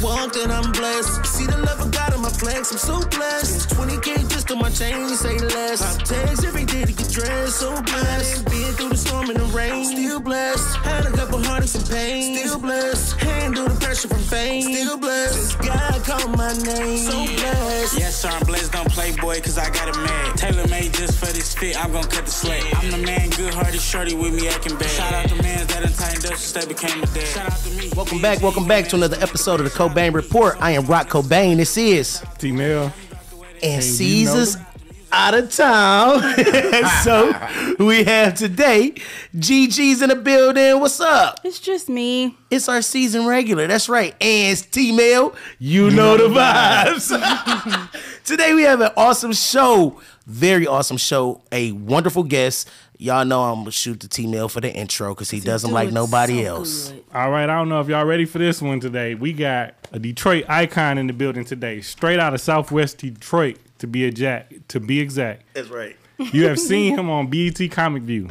walked and I'm blessed. See the love I got in my flex, I'm so blessed. 20K just on my chain, say less. I text every day to get dressed, so blessed. Been through the storm and the rain, still blessed. Had a couple heartaches and pain, still blessed. Handle the pressure from fame, still blessed. God called my name, so blessed. Yes, sir, I'm blessed, don't play boy, cause I got a man. Tailor made just for this fit, I'm gonna cut the slack. I'm the man, good hearted shorty with me acting bad. Shout out to mans that done tightened up since they became a dad. Shout out to me. Welcome back to another episode of the Cobain Report. I am Rocc Cobain. This is T-Mail. And Cezah's out of town. So we have today GG's in the building. What's up? It's just me. It's our season regular. That's right. And it's T-Mail. You know the vibes. Today we have an awesome show. Very awesome show. A wonderful guest. Y'all know I'm going to shoot the T-Mail for the intro because he does them like nobody else. Good. All right, I don't know if y'all ready for this one today. We got a Detroit icon in the building today. Straight out of Southwest Detroit, to be exact. That's right. You have seen him on BET Comic View.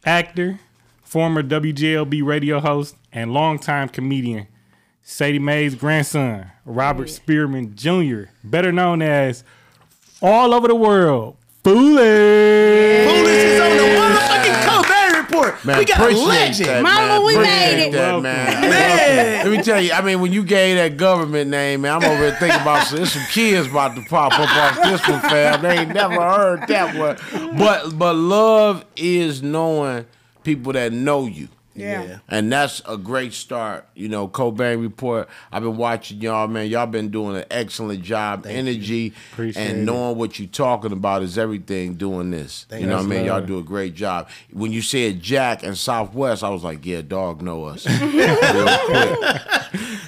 Actor, former WJLB radio host, and longtime comedian. Sadie Mae's grandson, Robert Spearman Jr., better known as all over the world, Foolish. Foolish is on the motherfucking Cobain Report. Man, We got a legend. that, Mama, we Appreciate made it. that, man. Let me tell you, I mean, when you gave that government name, man, I'm over here thinking about there's some kids about to pop up off this one, fam. They ain't never heard that one. But love is knowing people that know you. Yeah. And that's a great start. You know, Cobain Report, I've been watching y'all, man. Y'all been doing an excellent job. Energy Appreciate and it. knowing what you're talking about is everything doing this. You know what I mean? Y'all do a great job. When you said Jack and Southwest, I was like, yeah, dog know us. Real quick.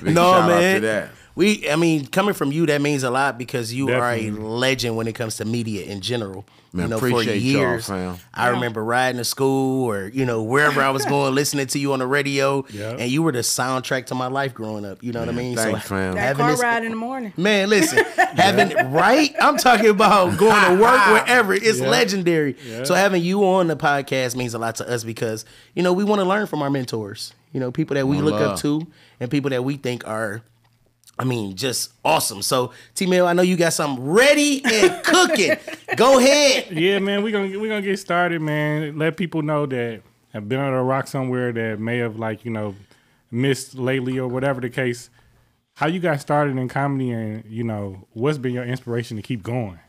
Big No, shout out man. to that. Coming from you, that means a lot because you Definitely. are a legend when it comes to media in general. Man, for appreciate y'all, years, fam. I remember riding to school or, wherever I was going, listening to you on the radio. Yep. And you were the soundtrack to my life growing up. You know what I mean? Thanks, fam. That having car this- ride in the morning. Man, listen, right? I'm talking about going to work wherever. It's legendary. Yeah. So having you on the podcast means a lot to us because, we want to learn from our mentors. People that we look up to and people that we think are, just awesome. So, T-Mail, I know you got something ready and cooking. Go ahead. Yeah, man, we gonna get started, man. Let people know that have been on a rock somewhere that may have missed lately or whatever the case. How you got started in comedy and what's been your inspiration to keep going?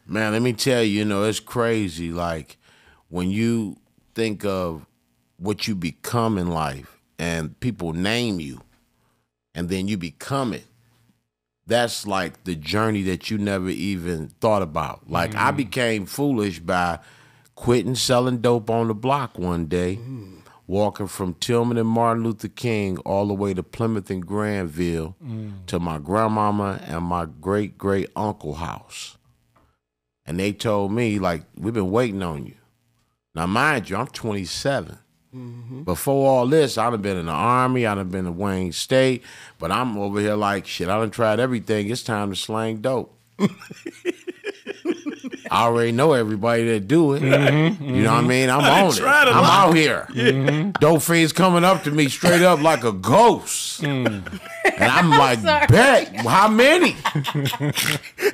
Man, let me tell you, it's crazy. Like, when you think of what you become in life and people name you and then you become it, that's like the journey that you never even thought about. Like, I became foolish by quitting selling dope on the block one day, walking from Tillman and Martin Luther King all the way to Plymouth and Granville to my grandmama and my great-great-uncle house. And they told me, like, we've been waiting on you. Now, mind you, I'm 27. Before all this, I done been in the Army, I done been in Wayne State, but I'm over here like, shit, I done tried everything. It's time to slang dope. I already know everybody that do it. You know what I mean? I'm on it. I'm out here. Dope fiends coming up to me straight up like a ghost. And I'm like, bet, how many?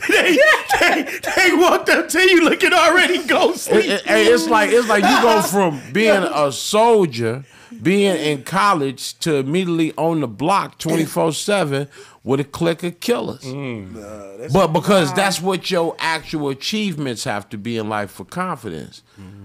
They walked up to you looking already ghostly. It's like you go from being a soldier, being in college, to immediately on the block 24/7 with a clique of killers. But because that's what your actual achievements have to be in life for confidence.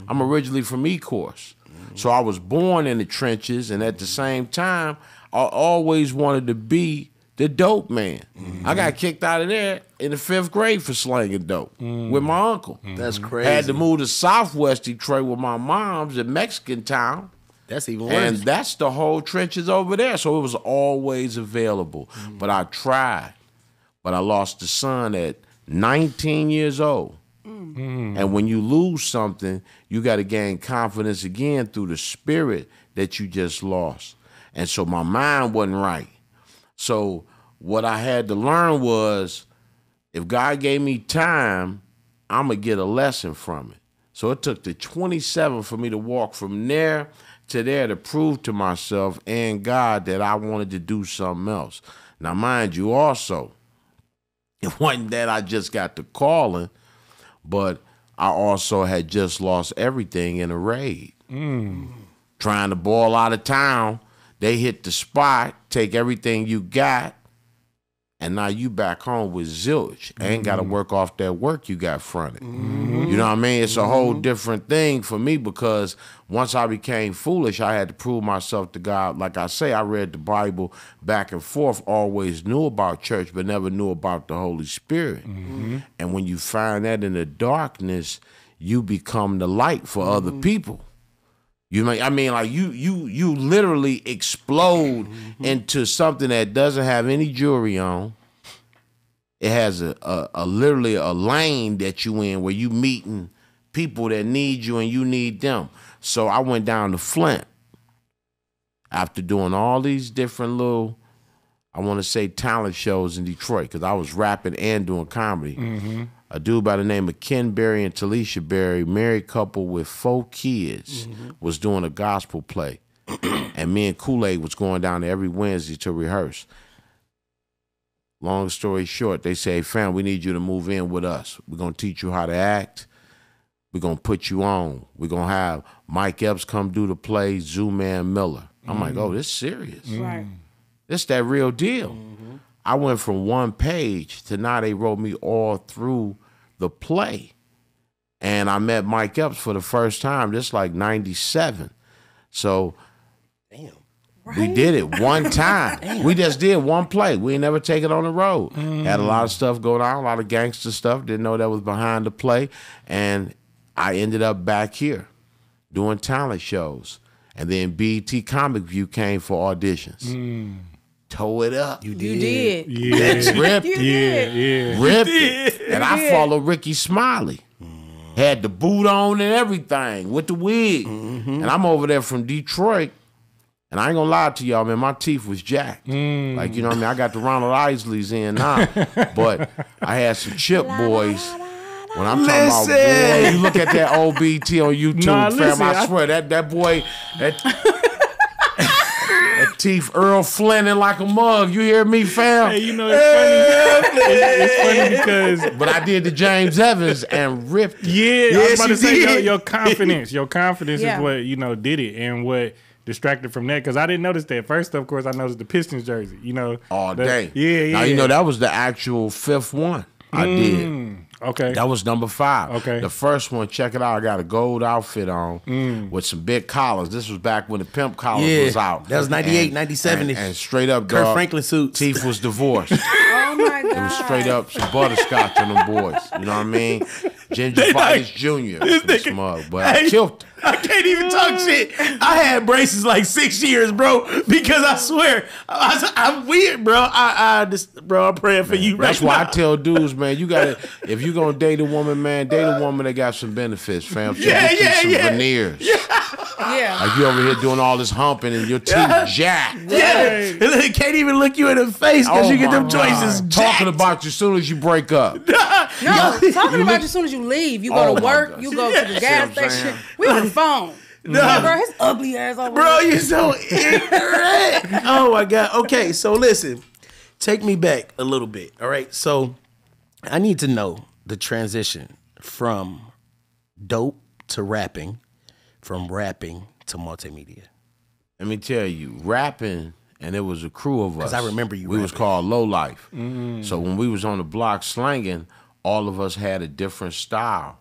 I'm originally from E-Course. So I was born in the trenches, and at the same time, I always wanted to be the dope man. I got kicked out of there in the 5th grade for slanging dope with my uncle. That's crazy. I had to move to Southwest Detroit with my mom's in Mexican town. That's even worse. And that's the whole trenches over there. So it was always available. But I tried. But I lost a son at 19 years old. And when you lose something, you got to gain confidence again through the spirit that you just lost. And so my mind wasn't right. So what I had to learn was, if God gave me time, I'm going to get a lesson from it. So it took the 27 for me to walk from there to there to prove to myself and God that I wanted to do something else. Now, mind you, also, it wasn't that I just got the calling, but I also had just lost everything in a raid. Trying to ball out of town, they hit the spot, take everything you got, and now you back home with zilch. Ain't got to work off that work you got fronted. You know what I mean? It's a whole different thing for me because once I became foolish, I had to prove myself to God. Like I say, I read the Bible back and forth, always knew about church, but never knew about the Holy Spirit. And when you find that in the darkness, you become the light for other people. You may, I mean, like you literally explode into something that doesn't have any jewelry on. It has a literally a lane that you in where you meeting people that need you and you need them. So I went down to Flint after doing all these different little, I want to say talent shows in Detroit because I was rapping and doing comedy. A dude by the name of Ken Berry and Talisha Berry, married couple with 4 kids, was doing a gospel play. And me and Kool-Aid was going down there every Wednesday to rehearse. Long story short, they say, fam, we need you to move in with us. We're going to teach you how to act. We're going to put you on. We're going to have Mike Epps come do the play, Zoo-Man Miller. I'm like, oh, this is serious. Right. This that real deal. I went from 1 page to now they wrote me all through the play. And I met Mike Epps for the first time, just like 97. So we did it one time. We just did one play. We ain't never take it on the road. Had a lot of stuff go down, a lot of gangster stuff. Didn't know that was behind the play. And I ended up back here doing talent shows. And then BET Comic View came for auditions. Toe it up. You did. Yeah. Ripped You it. did. Ripped it. And I followed Ricky Smiley. Had the boot on and everything with the wig. And I'm over there from Detroit. And I ain't gonna lie to y'all, man, my teeth was jacked. Like, you know what I mean? I got the Ronald Isleys in now. But I had some chip boys. When I'm talking about, boy, you look at that old BT on YouTube, fam, I swear, that boy, that teeth Earl Flinting like a mug. You hear me, fam? Hey, you know, it's funny. It's funny because... But I did the James Evans and ripped it. Yeah, I was about to say, did. your confidence is what, you know, did it and what distracted from that. Because I didn't notice that. First, of course, I noticed the Pistons jersey, you know. All day. Yeah. Now, you know, that was the actual 5th one I did. Okay. That was number 5. Okay. The first one, check it out, I got a gold outfit on with some big collars. This was back when the pimp collars was out. That was 98, 97. And straight up, Kirk dog, Franklin suits. Teeth was divorced. Oh my God. It was straight up some butterscotch on them boys. You know what I mean? Gingivitis Jr. Smug, but I killed him. I can't even talk shit. I had braces like 6 years, bro, because I swear I'm weird, bro. I'm praying for you. That's right why now. I tell dudes, man, you gotta, if you gonna date a woman, man, date a woman that got some benefits, fam. So get you some veneers. Yeah. Like you over here doing all this humping and your teeth jacked. Yeah, they can't even look you in the face because you get them my choices. God. Talking about you as soon as you break up. No, talking about you as soon as you leave. You go to work, God. you go to the gas what I'm station. saying? We on the phone. No. Bro, his ugly ass over Bro, there. you're so ignorant. Oh my God. Okay, so listen, take me back a little bit. All right, so I need to know the transition from dope to rapping, from rapping to multimedia. Let me tell you, rapping, and it was a crew of us. I remember you We was rapping. called Low Life. So when we was on the block slanging, all of us had a different style.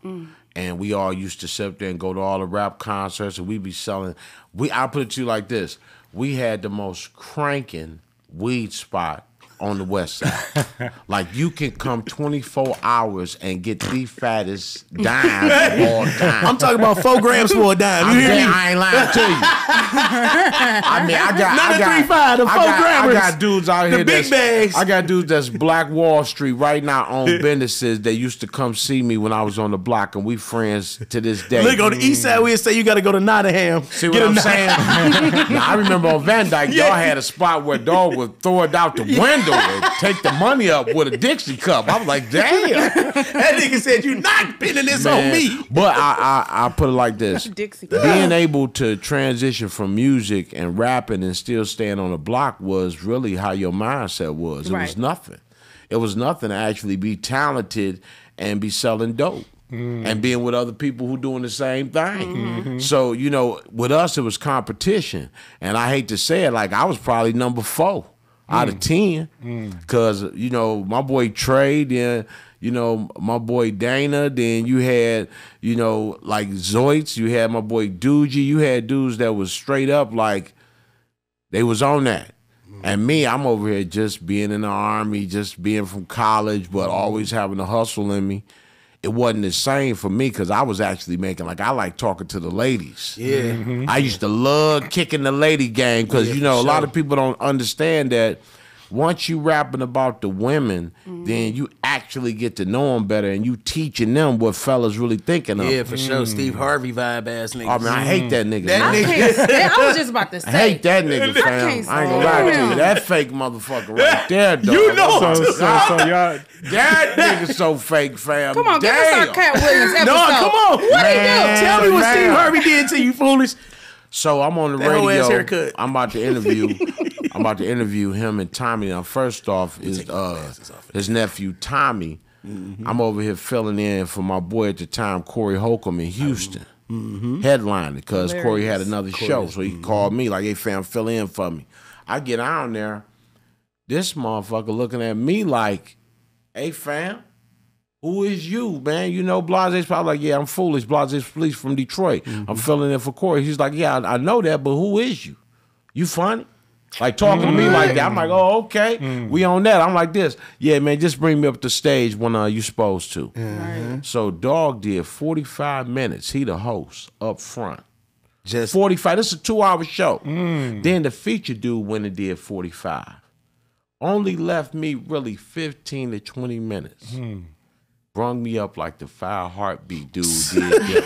And we all used to sit there and go to all the rap concerts, and we'd be selling. I'll put it to you like this. We had the most cranking weed spot on the west side. Like, you can come 24 hours and get the fattest dimes of all time. I'm talking about 4 grams for a dime. You hear me? I ain't lying to you. I mean, I got Not the 3.5, the 4 grammers. I got dudes out The here big bags. I got dudes that's Black Wall Street right now on businesses that used to come see me when I was on the block, and we friends to this day. Look, on the east side, we'd say you got to go to Nottingham. See what I'm saying? Now, I remember on Van Dyke, y'all had a spot where dog would throw it out the window. doing? Take the money up with a Dixie cup. I was like, damn. That nigga said you not pinning this on me. But I put it like this. Dixie. Being able to transition from music and rapping and still staying on the block was really how your mindset was. It was nothing. It was nothing to actually be talented and be selling dope. And being with other people who doing the same thing. So, you know, with us, it was competition. And I hate to say it, like, I was probably number 4 out of 10. Because, you know, my boy Trey, then, you know, my boy Dana, then you had, you know, like Zoids, you had my boy Doogie, you had dudes that was straight up like, they was on that. And me, I'm over here just being in the Army, just being from college, but always having a hustle in me. It wasn't the same for me because I was actually making, like, I like talking to the ladies. Yeah. I used to love kicking the lady game because, you know, a lot of people don't understand that once you rapping about the women, then you actually get to know them better and you teaching them what fellas really thinking of. Yeah, for sure. Steve Harvey vibe ass nigga. I mean, I hate that nigga. That man. nigga. I was just about to say. I hate that nigga, fam. I ain't gonna lie to you. That fake motherfucker right there, dog. You know. So y'all. That nigga's so fake, fam. Come on, give us our Cat Williams episode. No, come on. What he do? Tell me what Man. Steve Harvey did to you, foolish. So I'm on the That whole ass radio. haircut. I'm about to interview him and Tommy. Now, first off, his nephew Tommy. I'm over here filling in for my boy at the time, Corey Holcomb in Houston, headlining because Corey had another show, so he called me like, "Hey fam, fill in for me." I get on there, this motherfucker looking at me like, "Hey fam, who is you, man? You know Blaze's probably like, yeah, I'm Foolish, Blaze's Police from Detroit. I'm filling in for Corey." He's like, "Yeah, I know that, but who is you? You funny?" Like talking to me like that. I'm like, "Oh, okay. We on that." I'm like this. "Yeah, man, just bring me up the stage when you supposed to." So Dog did 45 minutes. He the host up front. Just 45. This is a 2-hour show. Then the feature dude went and did 45. Only left me really 15 to 20 minutes. Brung me up like the 5 Heartbeat dude did.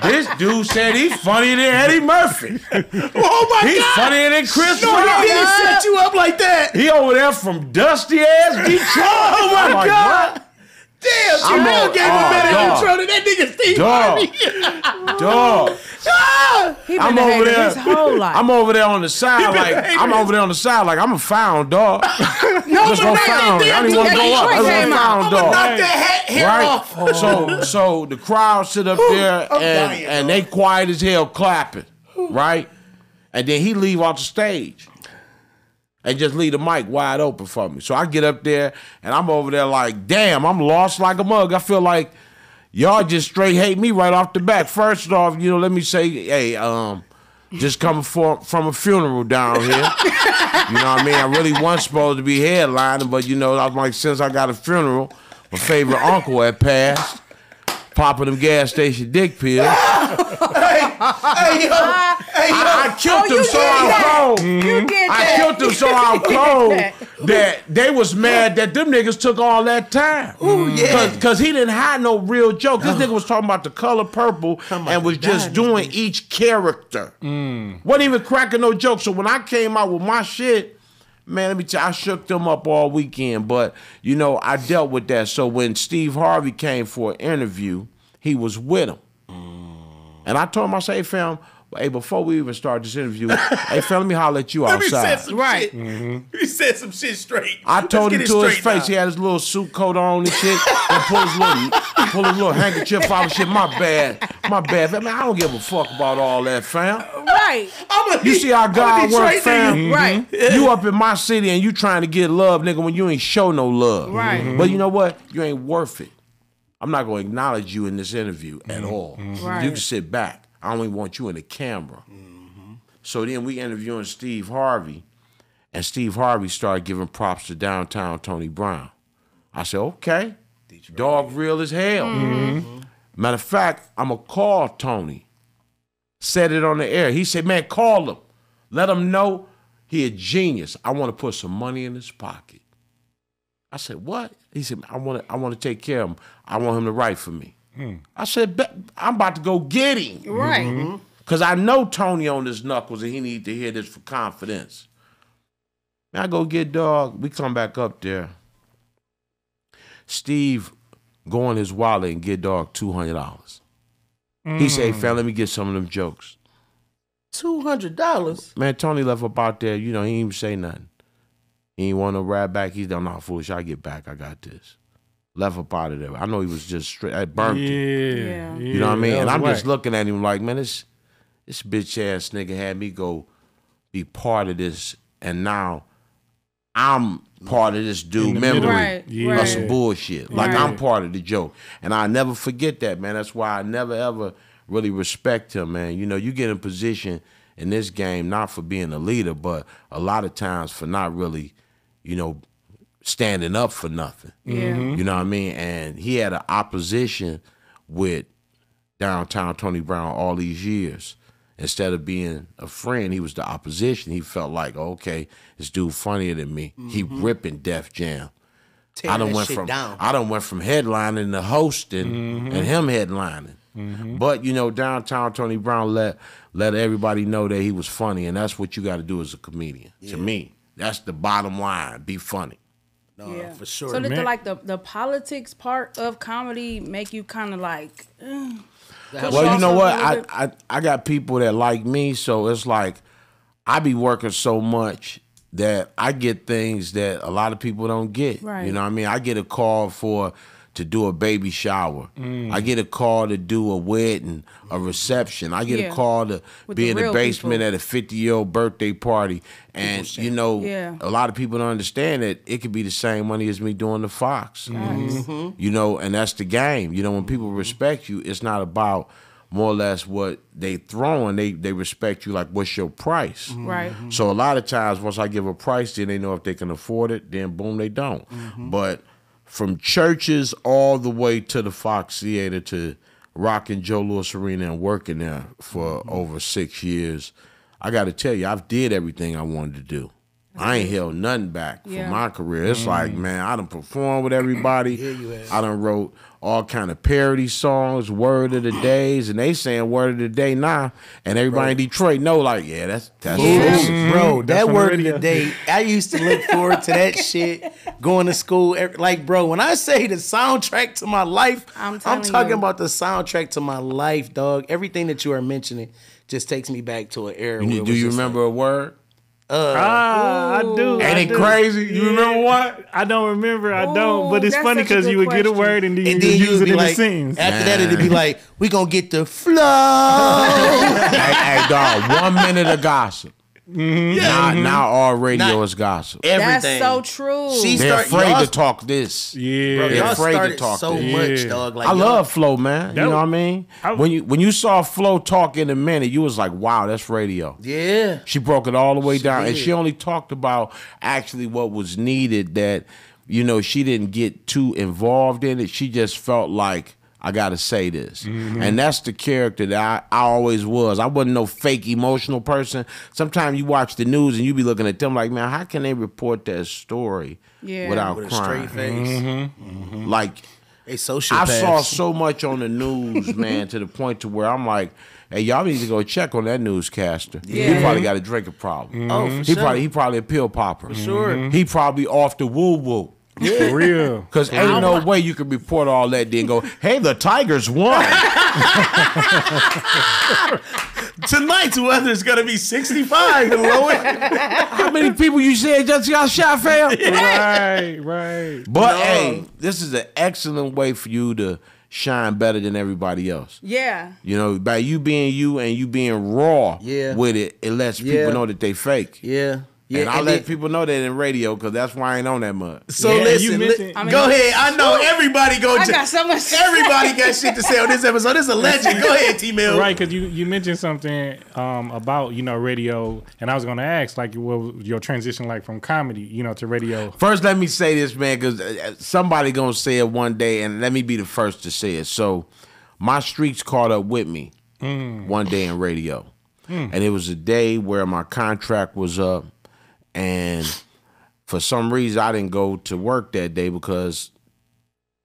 This dude said he's funnier than Eddie Murphy. oh my He's God. funnier than Chris No, Rock. he didn't set you up like that. He over there from dusty ass Detroit. Oh my I'm like, God. what? Damn, I'm Terrell on- gave a better dog. intro than that nigga Steve Harvey. Dog. He been I'm a over hater there. his whole life. I'm over there on the side like I'm a found dog. no, Just gonna found. I didn't want to go up. I was gonna found dog. Knock that hair off. Right. So the crowd sit up there and they quiet as hell clapping, right? And then he leave off the stage and just leave the mic wide open for me. So I get up there and I'm over there like, damn, I'm lost like a mug. I feel like y'all just straight hate me right off the bat. First off, you know, let me say, hey, just coming from a funeral down here. You know what I mean? I really wasn't supposed to be headlining, but you know, I'm like, since I got a funeral, my favorite uncle had passed, popping them gas station dick pills. I killed them so I'm cold. You did that. I killed them so I'm cold that they was mad that them niggas took all that time. Ooh, yeah. Cause he didn't have no real joke. This nigga was talking about the color purple and was just doing each character. Wasn't even cracking no joke. So when I came out with my shit, man, let me tell you, I shook them up all weekend. But, you know, I dealt with that. So when Steve Harvey came for an interview, he was with him. And I told him, I said, hey, fam, hey, before we even start this interview, hey, fam, let me holler at you outside. Right. He said some shit straight. I told him Let's to get it his straight face, he had his little suit coat on and shit, and pull his little handkerchief out and shit. My bad. Man, I don't give a fuck about all that, fam. Right. You see how God work, fam? Right. You up in my city and you trying to get love, nigga, when you ain't show no love. Right. But you know what? You ain't worth it. I'm not going to acknowledge you in this interview at all. Right. You can sit back. I don't even want you in the camera. So then we interviewing Steve Harvey, and Steve Harvey started giving props to Downtown Tony Brown. I said, okay, dog real as hell. Matter of fact, I'm going to call Tony. Said it on the air. He said, man, call him. Let him know he a genius. I want to put some money in his pocket. I said, what? He said, I want to take care of him. I want him to write for me. I said, I'm about to go get him. Right. Because I know Tony on his knuckles and he need to hear this for confidence. Man, I go get dog. We come back up there. Steve go in his wallet and get dog $200. He say, fam, let me get some of them jokes. $200. Man, Tony left up out there. You know, he ain't even say nothing. He ain't want no ride back. He's done not foolish. I get back. I got this. Left up out of there. I know he was just straight. I burnt him. Yeah. You know what I mean? And I'm just looking at him like, man, this bitch ass nigga had me go be part of this, and now I'm part of this dude memory of some bullshit. Like I'm part of the joke. And I never forget that, man. That's why I never ever really respect him, man. You know, you get in position in this game not for being a leader, but a lot of times for not really, you know, standing up for nothing. You know what I mean? And he had an opposition with Downtown Tony Brown all these years. Instead of being a friend, he was the opposition. He felt like, okay, this dude funnier than me. He ripping Def Jam. I done went from headlining to hosting and him headlining. But you know, Downtown Tony Brown let everybody know that he was funny, and that's what you got to do as a comedian. To me, that's the bottom line. Be funny. No, for sure. So did the politics part of comedy make you kind of like? Well, you know what? I got people that like me, so it's like I be working so much that I get things that a lot of people don't get. Right. You know what I mean? I get a call to do a baby shower. I get a call to do a wedding, a reception. I get a call to be in the basement at a 50-year-old birthday party. And, you know, a lot of people don't understand that it could be the same money as me doing the Fox. You know, and that's the game. You know, when people respect you, it's not about more or less what they throwing. They respect you like, what's your price? Right. So a lot of times, once I give a price, then they know if they can afford it, then boom, they don't. But from churches all the way to the Fox Theater to Rocc and Joe Louis Arena and working there for over 6 years, I got to tell you, I've did everything I wanted to do. I ain't held nothing back for my career. It's like, man, I done performed with everybody. I done wrote all kind of parody songs, word of the days, and they saying word of the day now. And everybody in Detroit know, like, yeah, that's bro. That word of the day. I used to look forward to that shit. Going to school, like, bro. When I say the soundtrack to my life, I'm talking about the soundtrack to my life, dog. Everything that you are mentioning just takes me back to an era. Do you remember a word? I do. Ain't it crazy? You remember what? I don't remember. I don't. But it's funny because you would get a word and then you use it in the scenes. After that, it'd be like, we gonna get the flow. Hey, dog, 1 minute of gossip. Now all radio is gossip. Everything. That's so true. They're afraid to talk this. Yeah, bro, they're afraid to talk so this. much, dog. Like, I love Flo, man. You know what I mean? When you saw Flo talk in a minute, you was like, wow, that's radio. Yeah. She broke it all the way down, and she only talked about actually what was needed. That, you know, she didn't get too involved in it. She just felt like, I gotta say this. And that's the character that I always was. I wasn't no fake emotional person. Sometimes you watch the news and you be looking at them like, man, how can they report that story without with crying? A straight face. Like, they sociopaths. I saw so much on the news, man, to the point to where I'm like, hey, y'all need to go check on that newscaster. He probably got a drinking problem. Oh, for sure. He probably a pill popper. For sure. He probably off the woo-woo. Yeah. For real. Because ain't no way you can report all that then go, hey, the Tigers won. Tonight's weather is going to be 65 and lower. How many people you said just got shot, fam? Right. But, hey, this is an excellent way for you to shine better than everybody else. Yeah. You know, by you being you and you being raw with it, it lets people know that they fake. Yeah. And I let people know that in radio because that's why I ain't on that much. So listen, go ahead. I know everybody I got so much. Everybody got shit to say on this episode. This is a legend. Go ahead, T-Mill. Right, because you mentioned something about, you know, radio, and I was going to ask, like, what was your transition like from comedy, you know, to radio? First, let me say this, man, because somebody going to say it one day, and let me be the first to say it. So my streaks caught up with me one day in radio, and it was a day where my contract was up. And for some reason, I didn't go to work that day because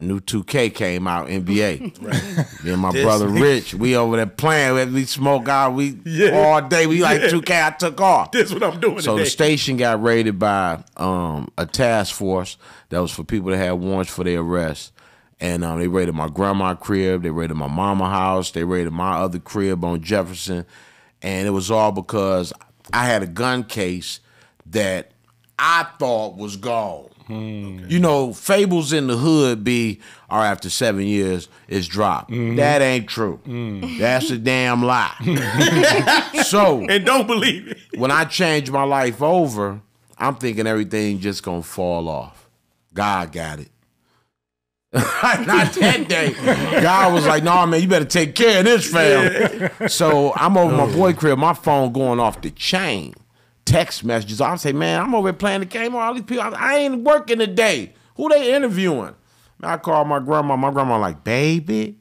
New 2K came out, NBA. Right. Me and my brother Rich, we over there playing. We smoke out. All day. We like 2K. I took off. That's what I'm doing. So today. the station got raided by a task force that was for people that had warrants for their arrest. And they raided my grandma's crib. They raided my mama's house. They raided my other crib on Jefferson. And it was all because I had a gun case that I thought was gone. Okay. You know, fables in the hood are after 7 years, it's dropped. That ain't true. That's a damn lie. So, and don't believe it. When I changed my life over, I'm thinking everything just gonna fall off. God got it. Not that day. God was like, "No, man, you better take care of this, fam." So I'm over my boy crib, my phone going off the chain. Text messages. I'm saying, man, I'm over here playing the game. All these people, I ain't working today. Who they interviewing? I called my grandma. My grandma like, baby,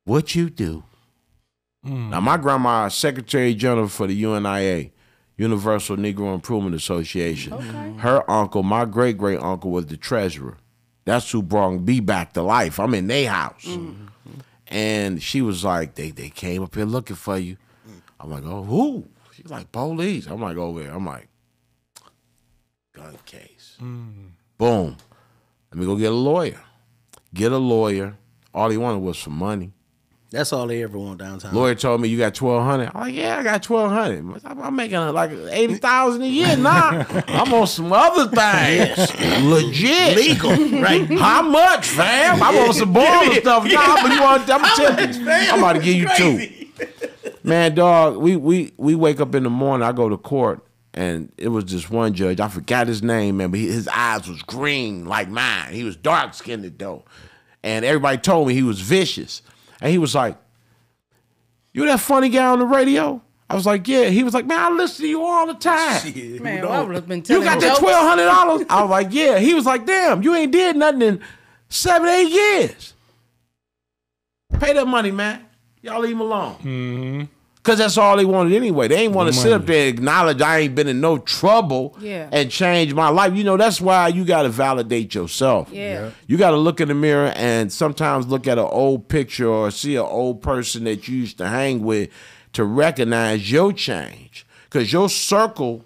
what you do? Now, my grandma is Secretary General for the UNIA, Universal Negro Improvement Association. Okay. Her uncle, my great-great uncle, was the treasurer. That's who brought me back to life. I'm in their house. And she was like, they came up here looking for you. I'm like, oh, who? She's like, police. I'm like, over there. I'm like, gun case. Boom. Let me go get a lawyer. Get a lawyer. All he wanted was some money. That's all they ever want downtown. Lawyer told me, you got $1,200. I'm like, yeah, I got $1,200. I'm making like $80,000 a year now. I'm on some other things. Legit. Legal, right? How much, fam? I'm on some baller stuff. Nah, but you want, I'm about to give you two. Man, dog, we wake up in the morning, I go to court, and it was this one judge, I forgot his name, man, but his eyes was green like mine. He was dark-skinned, though. And everybody told me he was vicious. And he was like, you that funny guy on the radio? I was like, yeah. He was like, man, I listen to you all the time. Shit, man, I would have been telling you got that $1,200? I was like, yeah. He was like, damn, you ain't did nothing in 7-8 years. Pay that money, man. Y'all leave him alone. Because that's all they wanted anyway. They ain't want to sit up there and acknowledge I ain't been in no trouble and change my life. You know, that's why you got to validate yourself. Yeah. You got to look in the mirror and sometimes look at an old picture or see an old person that you used to hang with to recognize your change. Because your circle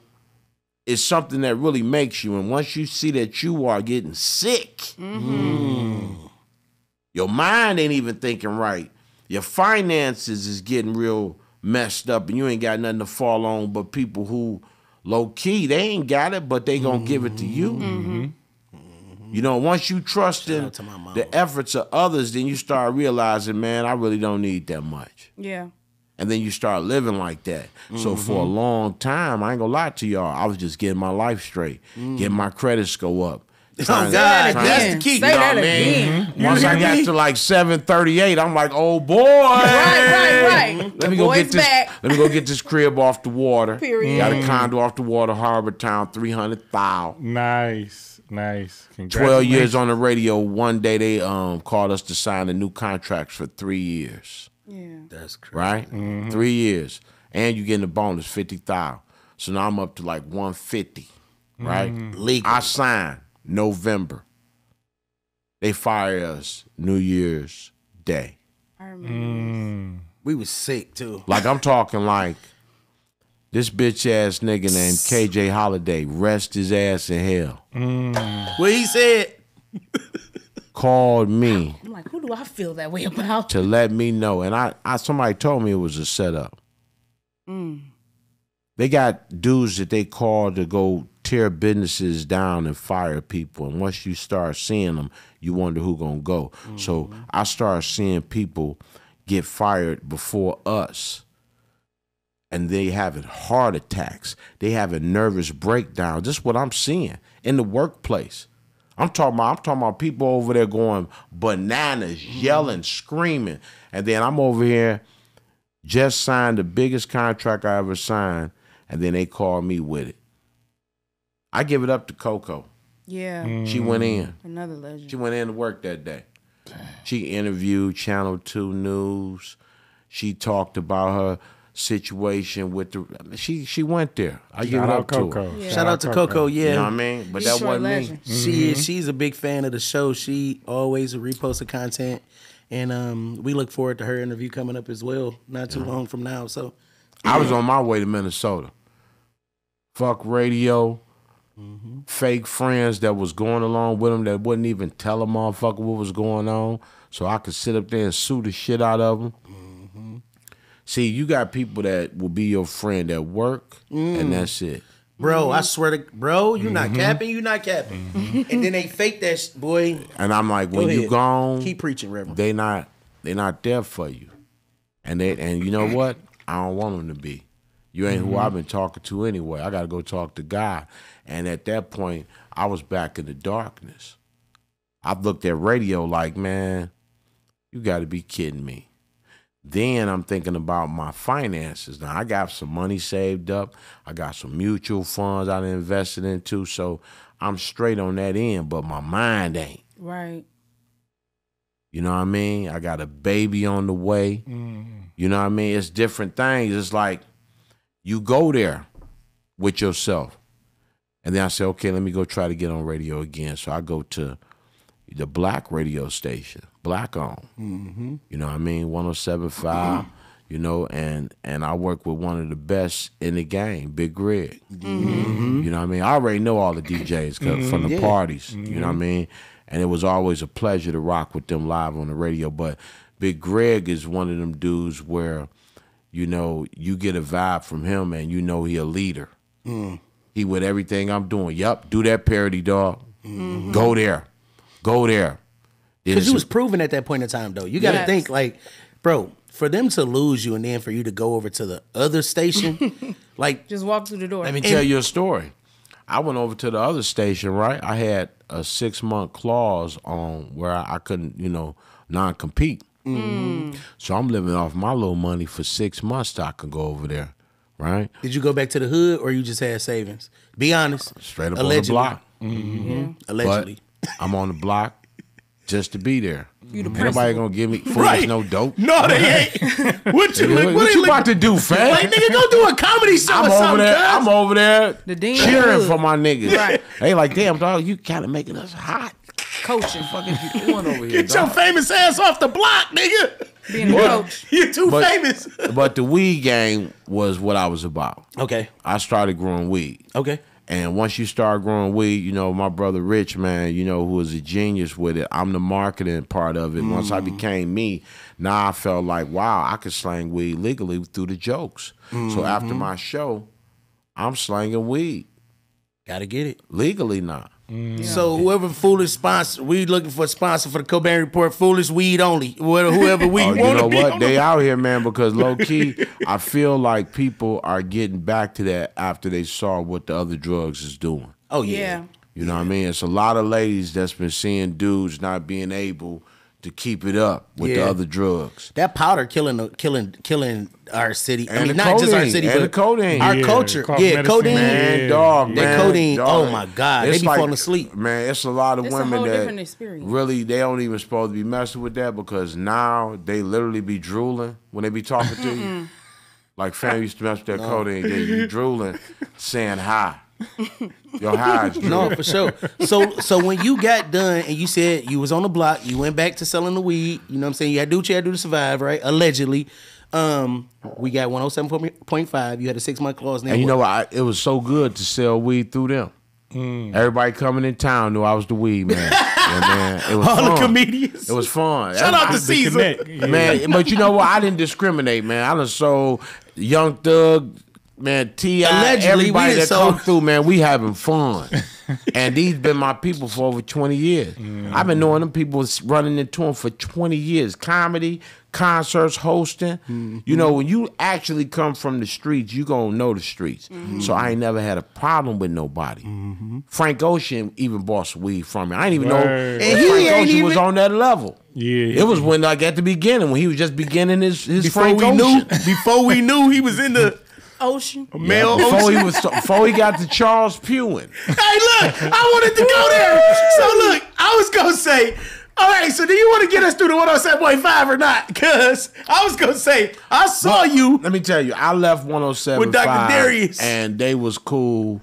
is something that really makes you. And once you see that you are getting sick, your mind ain't even thinking right. Your finances is getting real messed up and you ain't got nothing to fall on but people who low-key, they ain't got it, but they gonna give it to you. You know, once you trust in the efforts of others, then you start realizing, man, I really don't need that much. Yeah. And then you start living like that. So for a long time, I ain't gonna lie to y'all, I was just getting my life straight, getting my credit score up. Oh, God, that's the key. Say that again. Once I got to like 738, I'm like, oh boy. Right. Let me go get this crib off the water. Period. Got a condo off the water, Harbor Town, $300,000. Nice. 12 years on the radio. One day they called us to sign a new contract for 3 years. Yeah. That's crazy. Right? 3 years. And you getting a bonus, $50,000. So now I'm up to like 150. Right? Legal. I signed November. They fire us New Year's Day. I remember. We was sick too. Like I'm talking like this bitch ass nigga named KJ Holiday, rest his ass in hell. What he said? Called me I'm like, who do I feel that way about? to let me know. And I somebody told me it was a setup. They got dudes that they call to go tear businesses down and fire people. And once you start seeing them, you wonder who gonna go. So I started seeing people get fired before us. And they having heart attacks. They having nervous breakdowns. This is what I'm seeing in the workplace. I'm talking about people over there going bananas, yelling, screaming. And then I'm over here, just signed the biggest contract I ever signed, and then they call me with it. I give it up to Coco. Yeah. She went in. Another legend. She went in to work that day. She interviewed Channel 2 News. She talked about her situation with the she went there. I give it Shout out up to Coco. her. Yeah. Shout out to Coco, yeah. You know what I mean? But that Detroit wasn't legend. me. She's a big fan of the show. She always reposts the content, and we look forward to her interview coming up as well. Not too long from now. So I was on my way to Minnesota. Fuck radio. Fake friends that was going along with them that wouldn't even tell a motherfucker what was going on, so I could sit up there and sue the shit out of them. See, you got people that will be your friend at work, and that's it. bro, I swear to bro, you not capping, you not capping. And then they fake that boy. And I'm like, when you ahead. gone, Keep preaching, Reverend. they not there for you. And you know what? I don't want them to be. You ain't who I've been talking to anyway. I got to go talk to God. And at that point, I was back in the darkness. I looked at radio like, man, you got to be kidding me. Then I'm thinking about my finances. Now, I got some money saved up. I got some mutual funds I invested into. So I'm straight on that end, but my mind ain't. Right. You know what I mean? I got a baby on the way. You know what I mean? It's different things. It's like you go there with yourself. And then I say, okay, let me go try to get on radio again. So I go to the black radio station, black on. You know what I mean? 107.5, you know, and I work with one of the best in the game, Big Greg. You know what I mean? I already know all the DJs from the parties, you know what I mean? And it was always a pleasure to rock with them live on the radio. But Big Greg is one of them dudes where, you know, you get a vibe from him and you know he a leader. He with everything I'm doing. Yup, do that parody, dog. Go there. Go there. Because you was proven at that point in time, though. You got to think, like, bro, for them to lose you and then for you to go over to the other station, like... Just walk through the door. Let me tell you a story. I went over to the other station, right? I had a 6-month clause on where I couldn't, you know, non-compete. So I'm living off my little money for 6 months till I can go over there, right? Did you go back to the hood or you just had savings? Be honest. Straight up Allegedly. on the block. Allegedly. But I'm on the block just to be there. You the Ain't nobody gonna give me no dope. No, they ain't. What you, Nigga, what you about to do, fam? Like, nigga, go do a comedy show I'm or over something, there. cuz. I'm over there The dean cheering hood. for my niggas. Right. They like, damn, dog, you kind of making us hot. Coaching. What the fuck is you doing over here, Get your dog? famous ass off the block, nigga. Being a coach. You're too But- famous. But the weed game was what I was about. Okay. I started growing weed. Okay. And once you start growing weed, you know, my brother Rich, man, you know, who was a genius with it. I'm the marketing part of it. Once I became me, now I felt like, wow, I could slang weed legally through the jokes. So after my show, I'm slanging weed. Gotta get it. Legally now. So whoever foolish sponsor, we looking for a sponsor for the Cobain Report. Foolish weed only. Whoever we Oh, want you know to be. what? They out here, man, because low key, I feel like people are getting back to that after they saw what the other drugs is doing. Oh yeah. Yeah. You know what I mean? It's a lot of ladies that's been seeing dudes not being able to keep it up with the Yeah. other drugs. That powder killing our city. I And mean, the not just our codeine, city, and but the codeine. our Yeah, culture. cough Yeah, medicine, codeine. Man, Yeah. dog, That man. codeine, dog. oh my God, they It's be falling asleep. Man, it's a lot of It's a women whole that different experience. really, they don't even supposed to be messing with that because now they literally be drooling when they be talking to you. Like fam used to mess with that codeine, they be drooling, saying hi. Your high is drooling. No, for sure. So when you got done and you said you was on the block, you went back to selling the weed. You know what I'm saying? You had to do what you had to do to survive, right? Allegedly. We got 107.5. You had a 6-month clause. And you know what? It was so good to sell weed through them. Everybody coming in town knew I was the weed man. Yeah, man. It was all fun. the comedians. It was fun. Shout out to The Cezah. connect. Yeah. Man, but you know what? I didn't discriminate, man. I done sold Young Thug, man, T.I., Allegedly, everybody we done that sold- come through, man, we having fun. And these been my people for over 20 years. I've been knowing them people running into them for 20 years. Comedy, concerts, hosting. You know, when you actually come from the streets, you gonna know the streets. So I ain't never had a problem with nobody. Frank Ocean even bought some weed from me. I didn't even know Word. And he Frank ain't Ocean was even- on that level. Yeah. It was when, like, at the beginning, when he was just beginning his Before Frank we Ocean. before we knew he was in the Ocean. male Before he got to Charles Pugh. Hey, look, I wanted to go there. So look, I was gonna say, All right, so do you want to get us through the 107.5 or not? Because I was going to say, I saw you. Let me tell you, I left 107.5 with Dr. Darius. and they was cool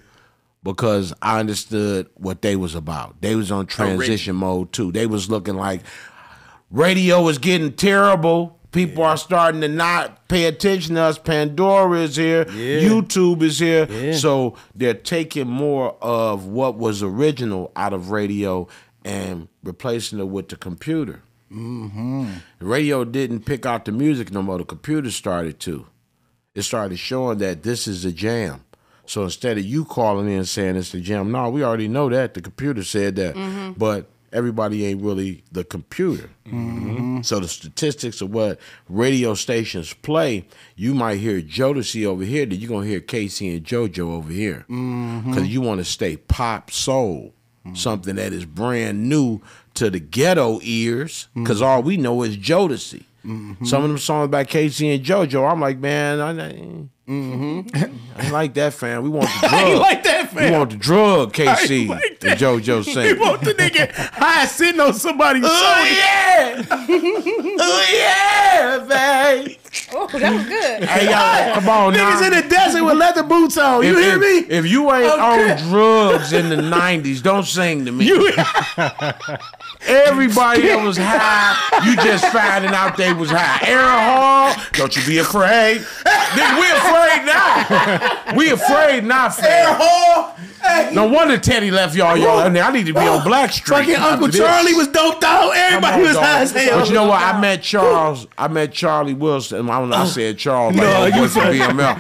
because I understood what they was about. They was on transition mode too. They was looking like radio was getting terrible. People are starting to not pay attention to us. Pandora is here. Yeah. YouTube is here. Yeah. So they're taking more of what was original out of radio and replacing it with the computer. The radio didn't pick out the music no more. The computer started to. It started showing that this is a jam. So instead of you calling in saying it's a jam, no, we already know that. The computer said that. But everybody ain't really the computer. So the statistics of what radio stations play, you might hear Jodeci over here, then you're going to hear Casey and JoJo over here. Because you want to stay pop soul. Something that is brand new to the ghetto ears, because all we know is Jodeci. Some of them songs by Casey and JoJo, I'm like, man, I like that, fam. We want the drug. I ain't like that, fam. We want the drug, KC like and JoJo sing. We want the nigga high sitting on somebody's shoulder. Yeah! Oh, yeah, babe. Oh, that was good. Hey, y'all, come on now. Niggas in the desert with leather boots on. You hear me? If you ain't on drugs in the 90s, don't sing to me. Everybody that was high, you just finding out they was high. Aaron Hall, don't you be afraid. Nigga, we afraid now. We afraid now, fam. Aaron Hall. Hey. No wonder Teddy left y'all in there. I need to be on Black Street. Fucking Uncle Charlie was doped out. Everybody was high as hell. But you know what? I met Charlie Wilson. I don't know. I said Charles. Like you said BML.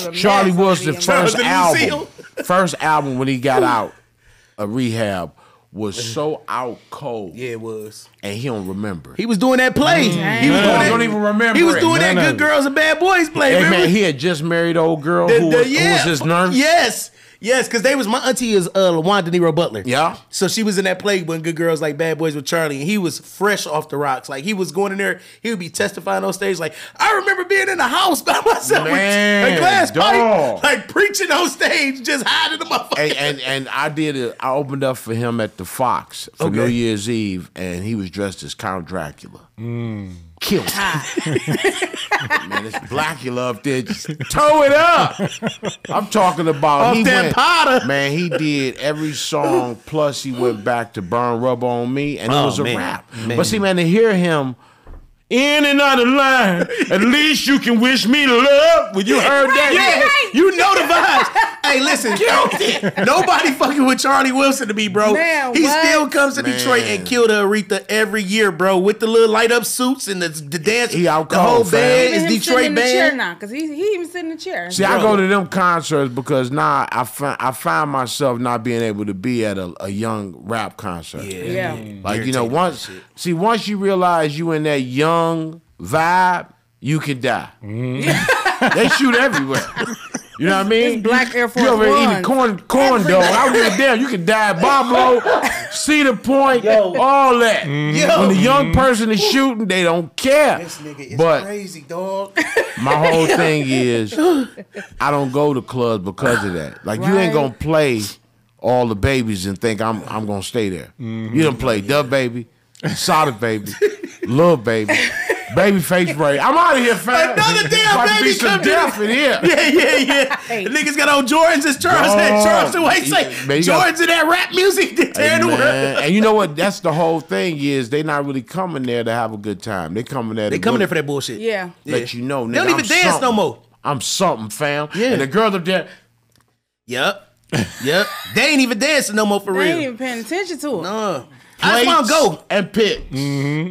Hey, Charlie Wilson's first album when he got out of rehab was so out cold. Yeah, it was. And he don't remember. He was doing that play. He was doing don't even remember. He was doing that Good Girls and Bad Boys play. Hey, man, he had just married old girl who was his nurse. Yes, because my auntie is LaWanda De Niro Butler. Yeah. So she was in that play when Good Girls like Bad Boys with Charlie, and he was fresh off the rocks. Like, he was going in there, he would be testifying on stage like, I remember being in the house by myself with a glass pipe, like preaching on stage, just hiding the motherfucker. And I opened up for him at the Fox for New Year's Eve, and he was dressed as Count Dracula. Killed him. Man, it's Blackula up there. Just toe it up. I'm talking about Potter. Man, he did every song, plus he went back to Burn Rubber on Me, and it was a rap. Man. But see, man, to hear him in and out of line, at least you can wish me love. When you heard that, you know the vibes. Hey, listen, nobody fucking with Charlie Wilson to me, bro. Man, he still comes to Detroit and kill the Aretha every year, bro, with the little light up suits and the dance. He out the whole band is Detroit Detroit band. band. Now, because he even sitting in the chair. See, I go to them concerts because now I find myself not being able to be at a young rap concert. Yeah. Like, you know, once you realize you in that young vibe, you can die. They shoot everywhere. You know what I mean? It's Black Air Force You over Ones. eating corn dog. I was like, damn, you can die at Boblo, Cedar Point, all that. When the young person is shooting, they don't care. This nigga is crazy, dog. My whole thing is, I don't go to clubs because of that. Like, you ain't gonna play all the babies and think I'm gonna stay there. You done play Dub Baby, Soda Baby, Lil Baby, Babyface Ray. I'm out of here, fam. Another damn baby some death in here. Yeah. The niggas got on Jordans as Charles the White say. Jordans in that rap music to tear the world. And you know what? That's the whole thing is they not really coming there to have a good time. They coming there for that bullshit. Yeah. Let you know, nigga, they don't even dance no more. I'm something, fam. Yeah. And the girls up there. Yep. They ain't even dancing no more for real. They ain't even paying attention to it. No. I just want to go. And pit.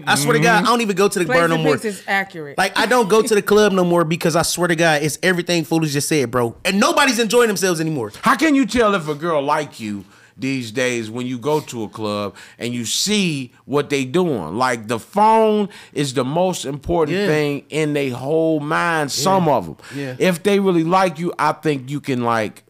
I swear to God, I don't even go to the bar no more. Is accurate. Like, I don't go to the club no more because I swear to God, it's everything Foolish just said, bro. And nobody's enjoying themselves anymore. How can you tell if a girl like you these days when you go to a club and you see what they doing? Like, the phone is the most important thing in their whole mind, some of them. Yeah. If they really like you, I think you can, like,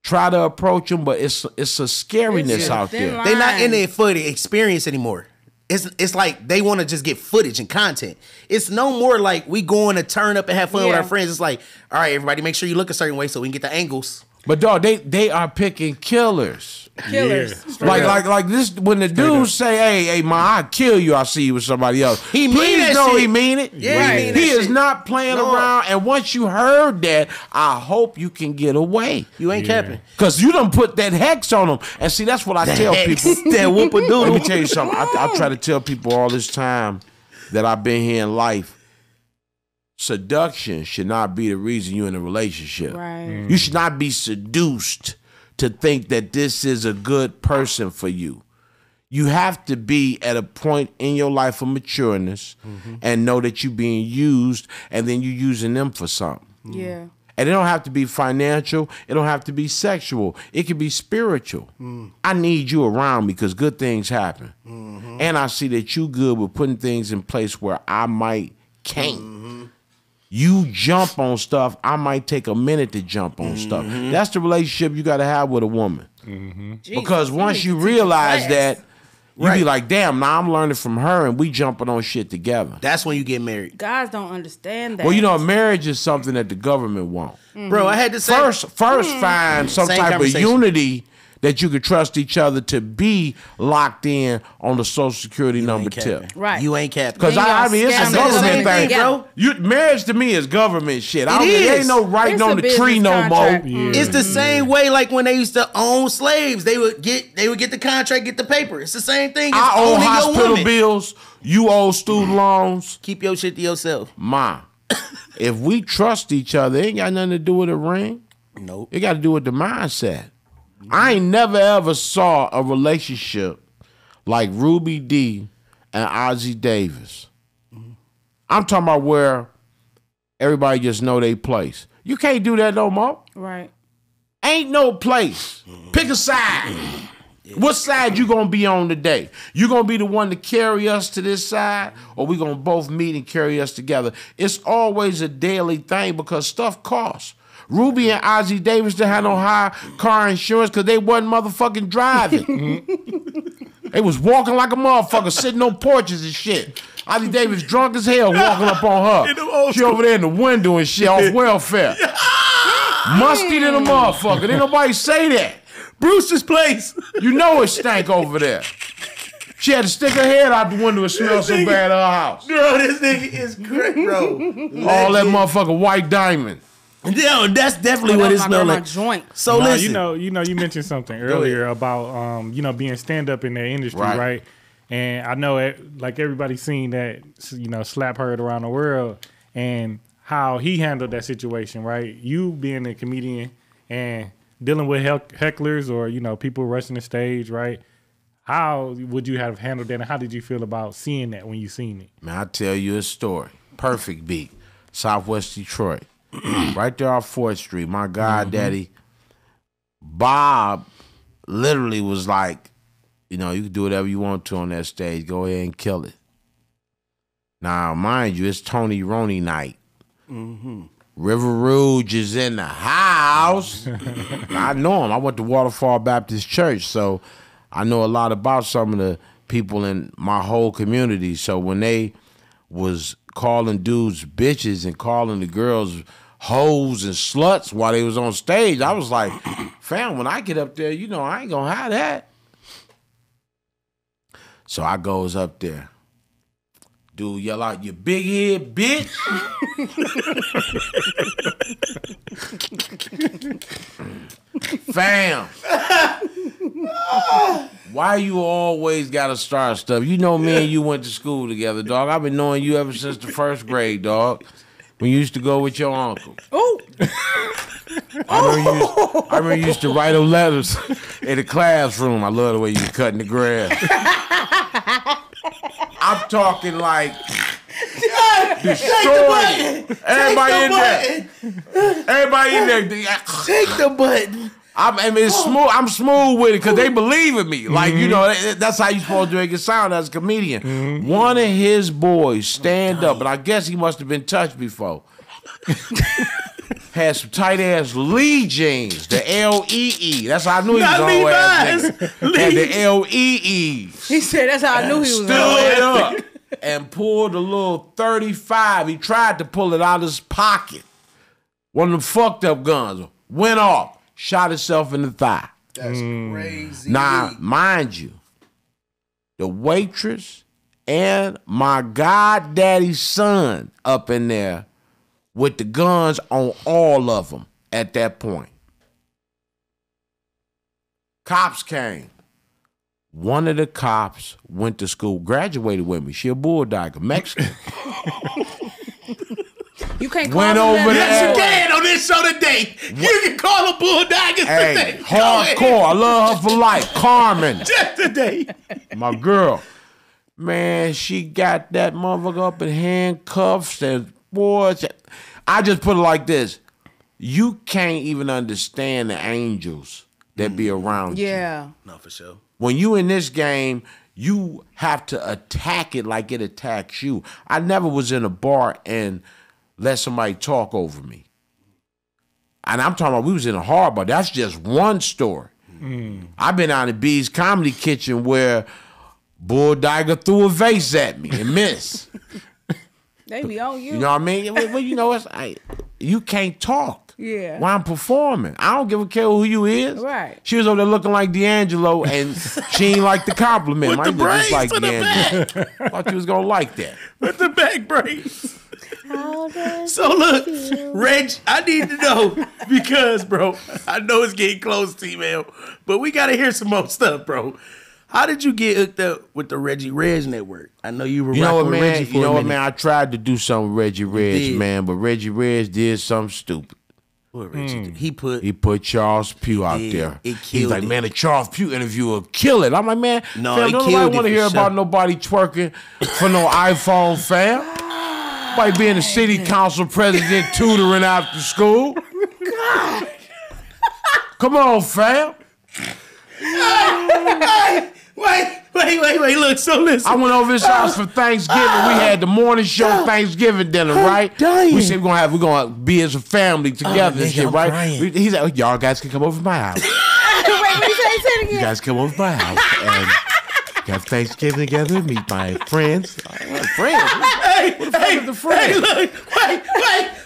try to approach them, but it's a scariness out there. They're not in there for the experience anymore. It's like they want to just get footage and content. It's no more like we going to turn up and have fun with our friends. It's like, all right, everybody, make sure you look a certain way so we can get the angles. But dog, they are picking killers. Killers. Yeah. Like this when the dudes say, hey, man, I'll kill you, I see you with somebody else. He mean Please that know shit. he mean it. Yeah, he mean that He is shit. not playing around. And once you heard that, I hope you can get away. You ain't capping. Because you done put that hex on them. And see, that's what I tell people. That whoop-a-doodle. Let me tell you something. I try to tell people all this time that I've been here in life. Seduction should not be the reason you're in a relationship. Right. You should not be seduced to think that this is a good person for you. You have to be at a point in your life of matureness and know that you're being used and then you're using them for something. Yeah. And it don't have to be financial. It don't have to be sexual. It can be spiritual. I need you around me because good things happen. And I see that you good with putting things in place where I might can't. You jump on stuff, I might take a minute to jump on stuff. That's the relationship you got to have with a woman. Because once you realize that, you be like, damn, now I'm learning from her and we jumping on shit together. That's when you get married. Guys don't understand that. Well, you know, marriage is something that the government won't. Bro, I had to say. First find some Same type of conversation. unity that you could trust each other to be locked in on the Social Security number tip. Right. You ain't capping. Because Then I mean, it's y'all a scam government the thing, same bro. Marriage to me is government shit. It There is. ain't no writing It's a on the business tree no contract. more. It's the same way like when they used to own slaves. They would get the contract, get the paper. It's the same thing as I owe owning your hospital woman. bills. You owe student loans. Keep your shit to yourself. Ma, if we trust each other, it ain't got nothing to do with a ring. Nope. It got to do with the mindset. I ain't never ever saw a relationship like Ruby D and Ozzie Davis. I'm talking about where everybody just know they place. You can't do that no more. Right. Ain't no place. Pick a side. What side you gonna be on today? You gonna be the one to carry us to this side, or we gonna both meet and carry us together? It's always a daily thing because stuff costs. Ruby and Ozzie Davis didn't have no high car insurance because they wasn't motherfucking driving. They was walking like a motherfucker, sitting on porches and shit. Ozzie Davis drunk as hell walking up on her. She over there in the window and shit off welfare. Musty than a motherfucker. Didn't nobody say that. Brewster's place. You know it stank over there. She had to stick her head out the window and smell so bad at her house. Bro, this nigga is great, bro. All that motherfucking white diamond. Yo, that's definitely what it smelled like. Joint. So Nah, listen. you mentioned something earlier about being stand up in the industry, right? And I know like everybody's seen that slap heard around the world and how he handled that situation, right? You being a comedian and dealing with hecklers or people rushing the stage, right? How would you have handled that, and how did you feel about seeing that when you seen it? Man, I'll tell you a story. Perfect beat. Southwest Detroit. Right there off 4th Street. My goddaddy, Bob, literally was like, you can do whatever you want to on that stage. Go ahead and kill it. Now, mind you, it's Tony Roney night. River Rouge is in the house. I know him. I went to Waterfall Baptist Church, so I know a lot about some of the people in my whole community. So when they was calling dudes bitches and calling the girls hoes and sluts while they was on stage, I was like, fam, when I get up there, I ain't gonna have that. So I goes up there. Dude yell out, you big head bitch. Fam. Why you always gotta start stuff? You know me and you went to school together, dog. I've been knowing you ever since the 1st grade, dog. When you used to go with your uncle. Oh. I remember you used to write them letters in the classroom. I love the way you cutting the grass. I'm talking like destroying. Everybody in there. Everybody in there. Take the button. It's smooth. I'm smooth with it because they believe in me. Like, that's how you supposed to make it sound as a comedian. One of his boys stand up, and I guess he must have been touched before. Had some tight ass Lee jeans, the LEE. That's how I knew he was on ass nigga. Had the LEEs. He said that's how I knew he was Stood up and pulled a little 35. He tried to pull it out of his pocket. One of them fucked up guns. Went off. shot herself in the thigh. That's crazy. Now, mind you, the waitress and my goddaddy's son up in there with the guns on all of them at that point. Cops came. One of the cops went to school, graduated with me. She a bulldogger, Mexican. You can't call Went him over there. Yes, you can on this show today. You can call her bulldoggers Hey, today. hardcore. I love her for life. Carmen, Just today. my girl. Man, she got that motherfucker up in handcuffs and boys. I just put it like this. You can't even understand the angels that be around you. Yeah. No, for sure. When you in this game, you have to attack it like it attacks you. I never was in a bar and let somebody talk over me. And I'm talking about we was in a hard bar. That's just one story. I've been out in B's Comedy Kitchen where Bulldogger threw a vase at me and missed. They be on you. You know what I mean? Well, you know, you can't talk. Yeah. While I'm performing. I don't give a care who you is. Right. She was over there looking like D'Angelo and she ain't like the compliment. With the braids just like to the D'Angelo. Thought you was gonna like that. With the back braids. So look, Reg, I need to know because, bro, I know it's getting close, T-Mail, but we got to hear some more stuff, bro. How did you get hooked up with the Reggie Reg Network? I know you were rocking with Reggie for a minute. You know what, man? I tried to do something with Reggie Reg, did. man, but Reggie Reg did something stupid. What Reggie did? He put Charles Pugh out did. there. It He's killed like, it. man, the Charles Pugh interview will kill it. I'm like, man, No, fam, it don't killed nobody it want to for hear sure. about nobody twerking for no iPhone, fam. Nobody being a city council president tutoring after school. God. Come on, fam. Wait. Look, so listen. I went over his house for Thanksgiving. We had the morning show Thanksgiving dinner, right? dying. We said we're gonna be as a family together and nigga, shit, I'm right? crying. He's like, y'all guys can come over to my house. Wait, what you say? Say it You again. guys come over to my house and have Thanksgiving together, meet my friends. Friends? Hey, look,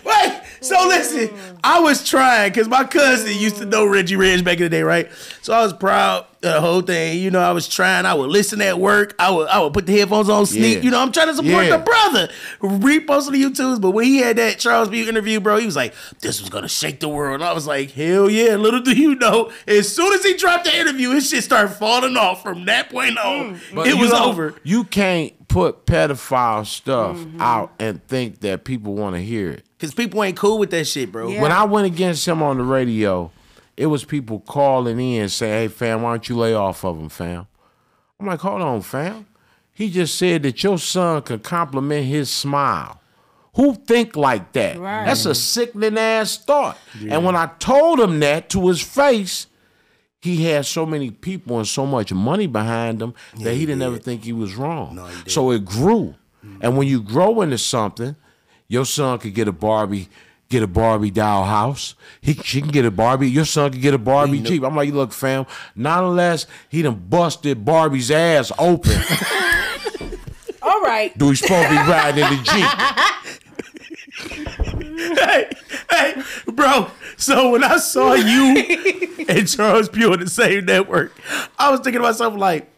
wait. So listen, I was trying because my cousin used to know Reggie Reg back in the day, right? So I was proud of the whole thing. You know, I was trying. I would listen at work. I would put the headphones on, sneak. Yeah. You know, I'm trying to support Yeah. the brother. Reposting the YouTubes. But when he had that Charles Pugh interview, bro, he was like, this was going to shake the world. And I was like, hell yeah. Little do you know, as soon as he dropped the interview, his shit started falling off. From that point on, But it you was know, over. You can't put pedophile stuff out and think that people want to hear it. Because people ain't cool with that shit, bro. Yeah. When I went against him on the radio, it was people calling in saying, hey, fam, why don't you lay off of him, fam? I'm like, hold on, fam. He just said that your son could compliment his smile. Who think like that? Right. That's a sickening ass thought. And when I told him that to his face, he had so many people and so much money behind him that he didn't ever think he was wrong. No, he didn't. So it grew. And when you grow into something, your son could get a Barbie dollhouse. She can get a Barbie. Your son could get a Barbie Jeep. I'm like, look, fam, not unless he done busted Barbie's ass open. All right. Do we supposed to be riding in the Jeep? Hey, bro. So when I saw you and Charles Pugh on the same network, I was thinking to myself like,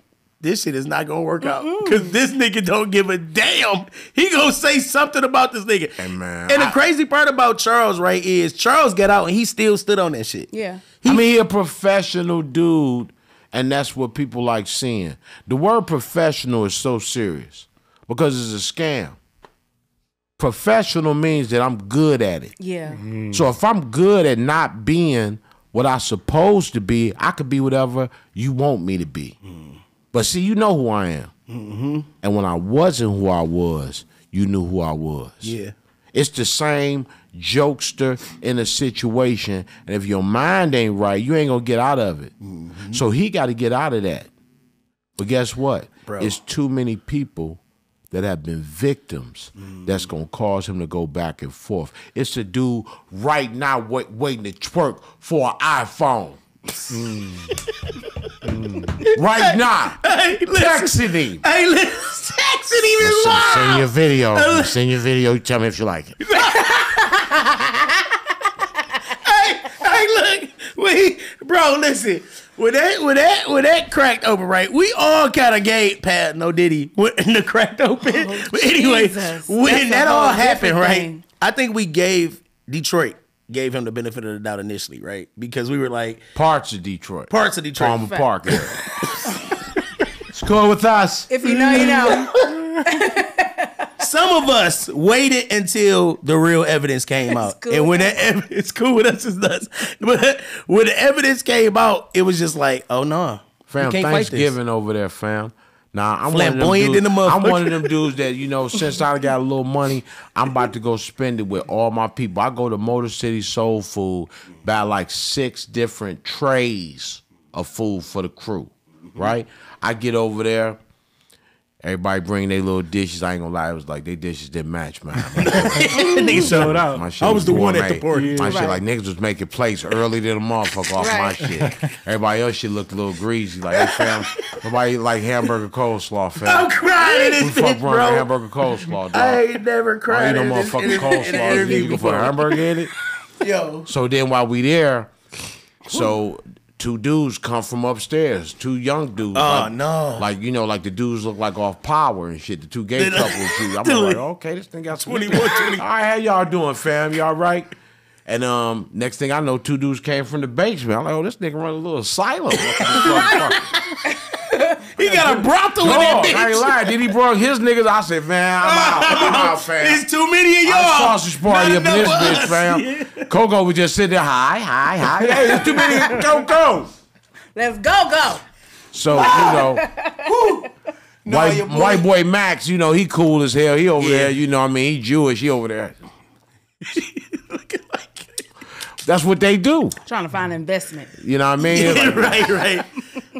this shit is not gonna work out because this nigga don't give a damn. He gonna say something about this nigga. Hey, man, And the crazy part about Charles, right, is Charles got out and he still stood on that shit. Yeah. I mean, he a professional dude, and that's what people like seeing. The word professional is so serious because it's a scam. Professional means that I'm good at it. Yeah. So if I'm good at not being what I'm supposed to be, I could be whatever you want me to be. But see, you know who I am. And when I wasn't who I was, you knew who I was. Yeah. It's the same jokester in a situation, and if your mind ain't right, you ain't gonna get out of it. So he got to get out of that. But guess what? Bro. It's too many people that have been victims that's gonna cause him to go back and forth. It's a dude right now waiting to twerk for an iPhone. Right now. Hey, listen. Texting him. Hey, listen. Texting him is Send wild. your video. Send your video. You tell me if you like it. Hey, look. Bro, listen. When that cracked open, right? We all kind of gave Pat no Diddy when the cracked open. But anyway, Jesus. when that all happened, right? Thing. I think we gave Detroit him the benefit of the doubt initially, right? Because we were like Parts of Detroit. Palmer Palmer Park. It's cool with us. If you know, you know. Some of us waited until the real evidence came out. cool. And when that evidence, cool with us is nuts. But when the evidence came out, it was just like, oh no. Fam, we can't fight this. Thanksgiving over there, fam. Nah, I'm Flamboyant in the motherfucker. I'm one of them dudes that, you know, since I got a little money, I'm about to go spend it with all my people. I go to Motor City Soul Food, buy like 6 different trays of food for the crew, right? I get over there. Everybody bring their little dishes. I ain't gonna lie, it was like they dishes didn't match, man. Niggas showed out. My shit I was the one at gourmet. the party. My Yeah. shit like niggas was making plates early than a motherfucker off my shit. Everybody else shit looked a little greasy. Like, hey, fam, nobody eat like hamburger coleslaw, fam. I'm crying in Who this the fuck bitch, run bro. hamburger coleslaw, dog? I ain't never I cried ain't in no this motherfucking in an coleslaw. interview You can put before. hamburger in it. Yo. So then while we there, so 2 dudes come from upstairs, 2 young dudes. Oh, no. Like, you know, like the dudes look like off Power and shit. The 2 gay couples. I'm like, okay, this thing got 21, 20. All right, how y'all doing, fam? Y'all right? And next thing I know, 2 dudes came from the basement. I'm like, oh, this nigga run a little silo. He got a brothel in that Dog, bitch. I ain't lying. Then he brought his niggas. I said, man, I'm out, fam. There's too many of y'all. I'm sausage party up in Not this enough of bitch, us. fam. Yeah. Coco would just sit there, hi. Hey, there's too many. Go. Let's go. So, you know, your boy- white boy Max, you know, he cool as hell. He over there, you know what I mean? He Jewish. He over there. That's what they do. Trying to find investment. You know what I mean? Like, right.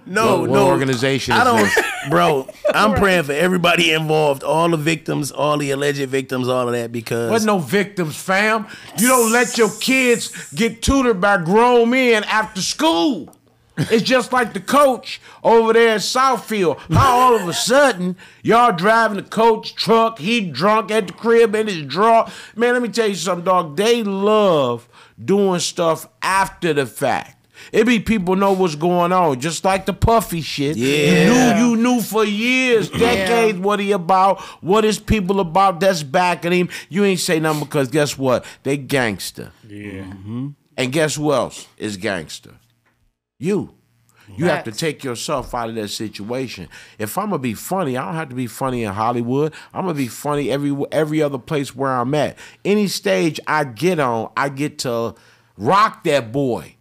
No, what no. organization I is don't, this? bro. I'm praying for everybody involved, all the victims, all the alleged victims, all of that, because There's no victims, fam. You don't let your kids get tutored by grown men after school. It's just like the coach over there in Southfield. How all of a sudden y'all driving the coach truck, he drunk at the crib in his drawer. Man, let me tell you something, dog. They love doing stuff after the fact. It be people know what's going on, just like the Puffy shit. Yeah. You knew for years, decades, what he about, what his people about that's backing him. You ain't say nothing because guess what? They gangster. Yeah. And guess who else is gangster? You. You have to Facts. take yourself out of that situation. If I'm gonna be funny, I don't have to be funny in Hollywood. I'm gonna be funny every other place where I'm at. Any stage I get on, I get to rock that boy.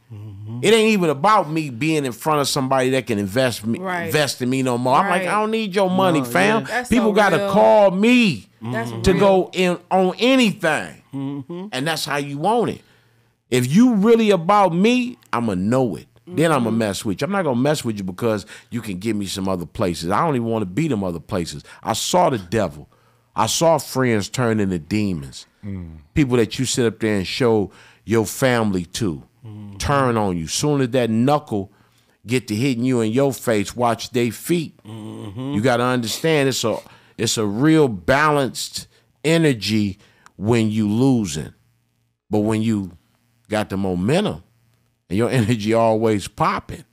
It ain't even about me being in front of somebody that can invest in me no more. I'm like, Right. I don't need your money, fam. That's People so gotta real. call me That's to real. go in on anything. And that's how you want it. If you really about me, I'ma know it. Then I'm gonna mess with you. I'm not gonna mess with you because you can give me some other places. I don't even want to be them other places. I saw the devil. I saw friends turn into demons. People that you sit up there and show your family to turn on you. Soon as that knuckle get to hitting you in your face, watch they feet. You got to understand it's a real balanced energy when you losing. But when you got the momentum and your energy always popping,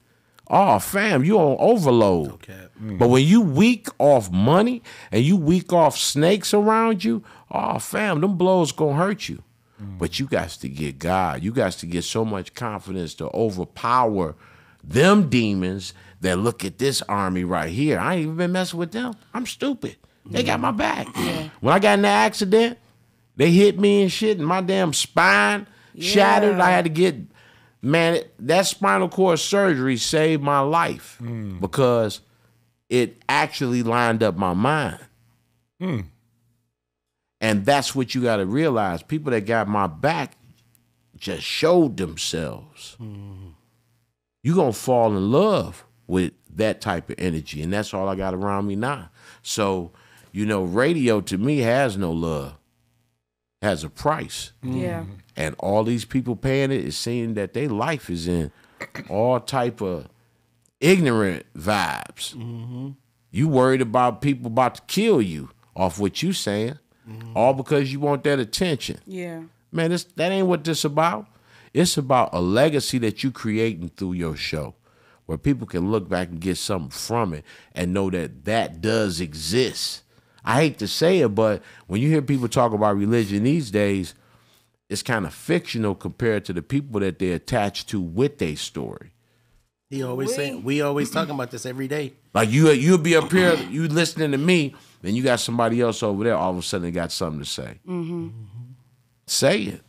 oh, fam, you on overload. Okay. But when you weak off money and you weak off snakes around you, oh, fam, them blows gonna hurt you. But you got to get God. You got to get so much confidence to overpower them demons that look at this army right here. I ain't even been messing with them. I'm stupid. They got my back. When I got in the accident, they hit me and shit, and my damn spine shattered. I had to get, man, that spinal cord surgery saved my life because it actually lined up my mind. And that's what you got to realize. People that got my back just showed themselves. You're going to fall in love with that type of energy. And that's all I got around me now. So, you know, radio to me has no love. It has a price. Yeah. And all these people paying it is seeing that their life is in all type of ignorant vibes. You worried about people about to kill you off what you saying. All because you want that attention. Yeah. Man, that ain't what this about. It's about a legacy that you creating through your show, where people can look back and get something from it and know that that does exist. I hate to say it, but when you hear people talk about religion these days, it's kind of fictional compared to the people that they're attached to with their story. He always saying, we always talking about this every day. Like you'll be up here, you listening to me, then you got somebody else over there, all of a sudden they got something to say. Say it.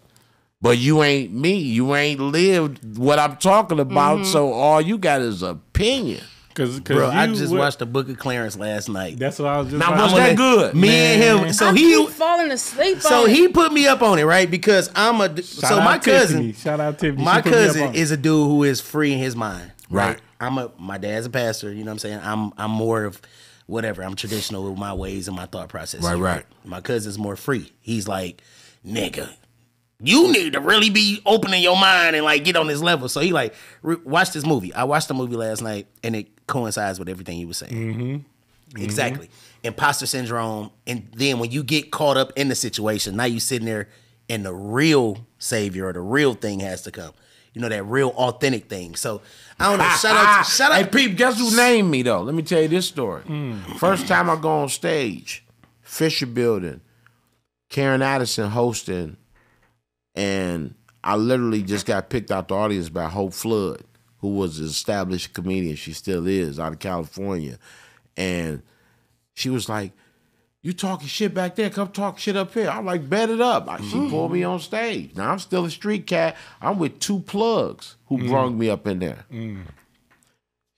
But you ain't me. You ain't lived what I'm talking about, so all you got is opinion. Bro, I just watched the Book of Clarence last night. That's what I was just. Now, was that good? Me and him. So I he keep falling asleep. So on he it. put me up on it, right? Because I'm a. So my cousin. Shout out Tiffany. My She put me up cousin on it. is a dude who is free in his mind. Right. My dad's a pastor. You know what I'm saying? I'm more of whatever. I'm traditional with my ways and my thought process. Right. My cousin's more free. He's like, nigga, you need to really be opening your mind and like get on this level. So he like watch this movie. I watched the movie last night and it coincides with everything you were saying. Exactly. Imposter syndrome. And then when you get caught up in the situation, now you sitting there and the real savior or the real thing has to come. You know, that real authentic thing. So I don't know. Shout out. Hey, Peep, guess who named me though? Let me tell you this story. First time I go on stage, Fisher Building, Karen Addison hosting, and I literally just got picked out the audience by Hope Flood, who was an established comedian. She still is, out of California. And she was like, you talking shit back there, come talk shit up here. I'm like, bet it up. She pulled me on stage. Now I'm still a street cat. I'm with two plugs who brung me up in there.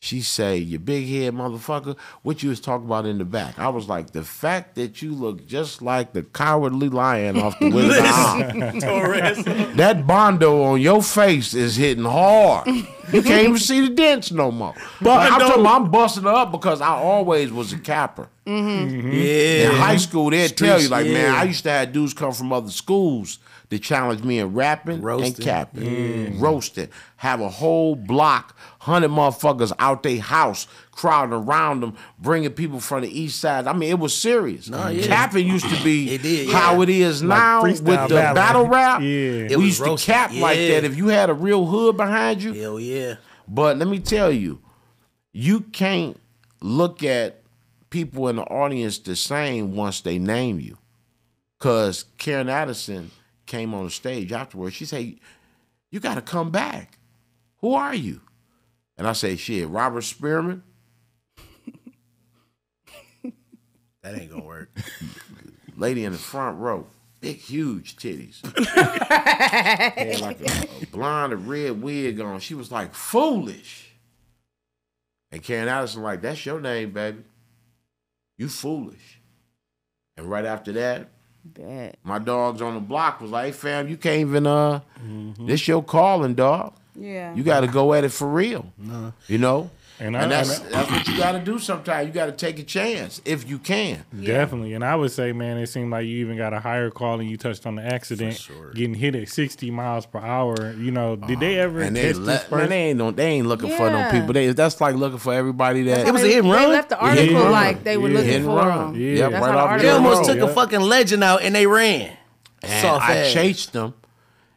She say, you big head motherfucker, what you was talking about in the back? I was like, the fact that you look just like the cowardly lion off the Will of the Eye. That Bondo on your face is hitting hard. You can't even see the dents no more. But I'm talking about, I'm busting her up because I always was a capper. Yeah. In high school, they'd tell you, like, man, I used to have dudes come from other schools that challenge me in rapping and capping. Roasting. Have a whole block, 100 motherfuckers out their house, crowding around them, bringing people from the east side. I mean, it was serious. Capping used to be how it is now with the battle rap. We used to cap like that if you had a real hood behind you. Hell yeah. But let me tell you, you can't look at people in the audience the same once they name you. Because Karen Addison came on the stage afterwards. She said, you got to come back. Who are you? And I say, shit, Robert Spearman. That ain't gonna work. Lady in the front row, big, huge titties. Had like a blonde and red wig on. She was like, foolish. And Karen Addison like, that's your name, baby. You foolish. And right after that, my dogs on the block was like, hey, fam, you can't even, this your calling, dog. Yeah. You got to go at it for real. You know? And that's what you got to do sometimes. You got to take a chance if you can. Definitely. And I would say, man, it seemed like you even got a higher call and you touched on the accident, getting hit at 60 miles per hour. You know, did they ever test this person? Man, they ain't looking for no people. That's like looking for everybody that... It was a hit and run. They left the article like they were looking for him. Yeah, That's right how the off article They almost wrote. took a fucking legend out and they ran. And I chased them.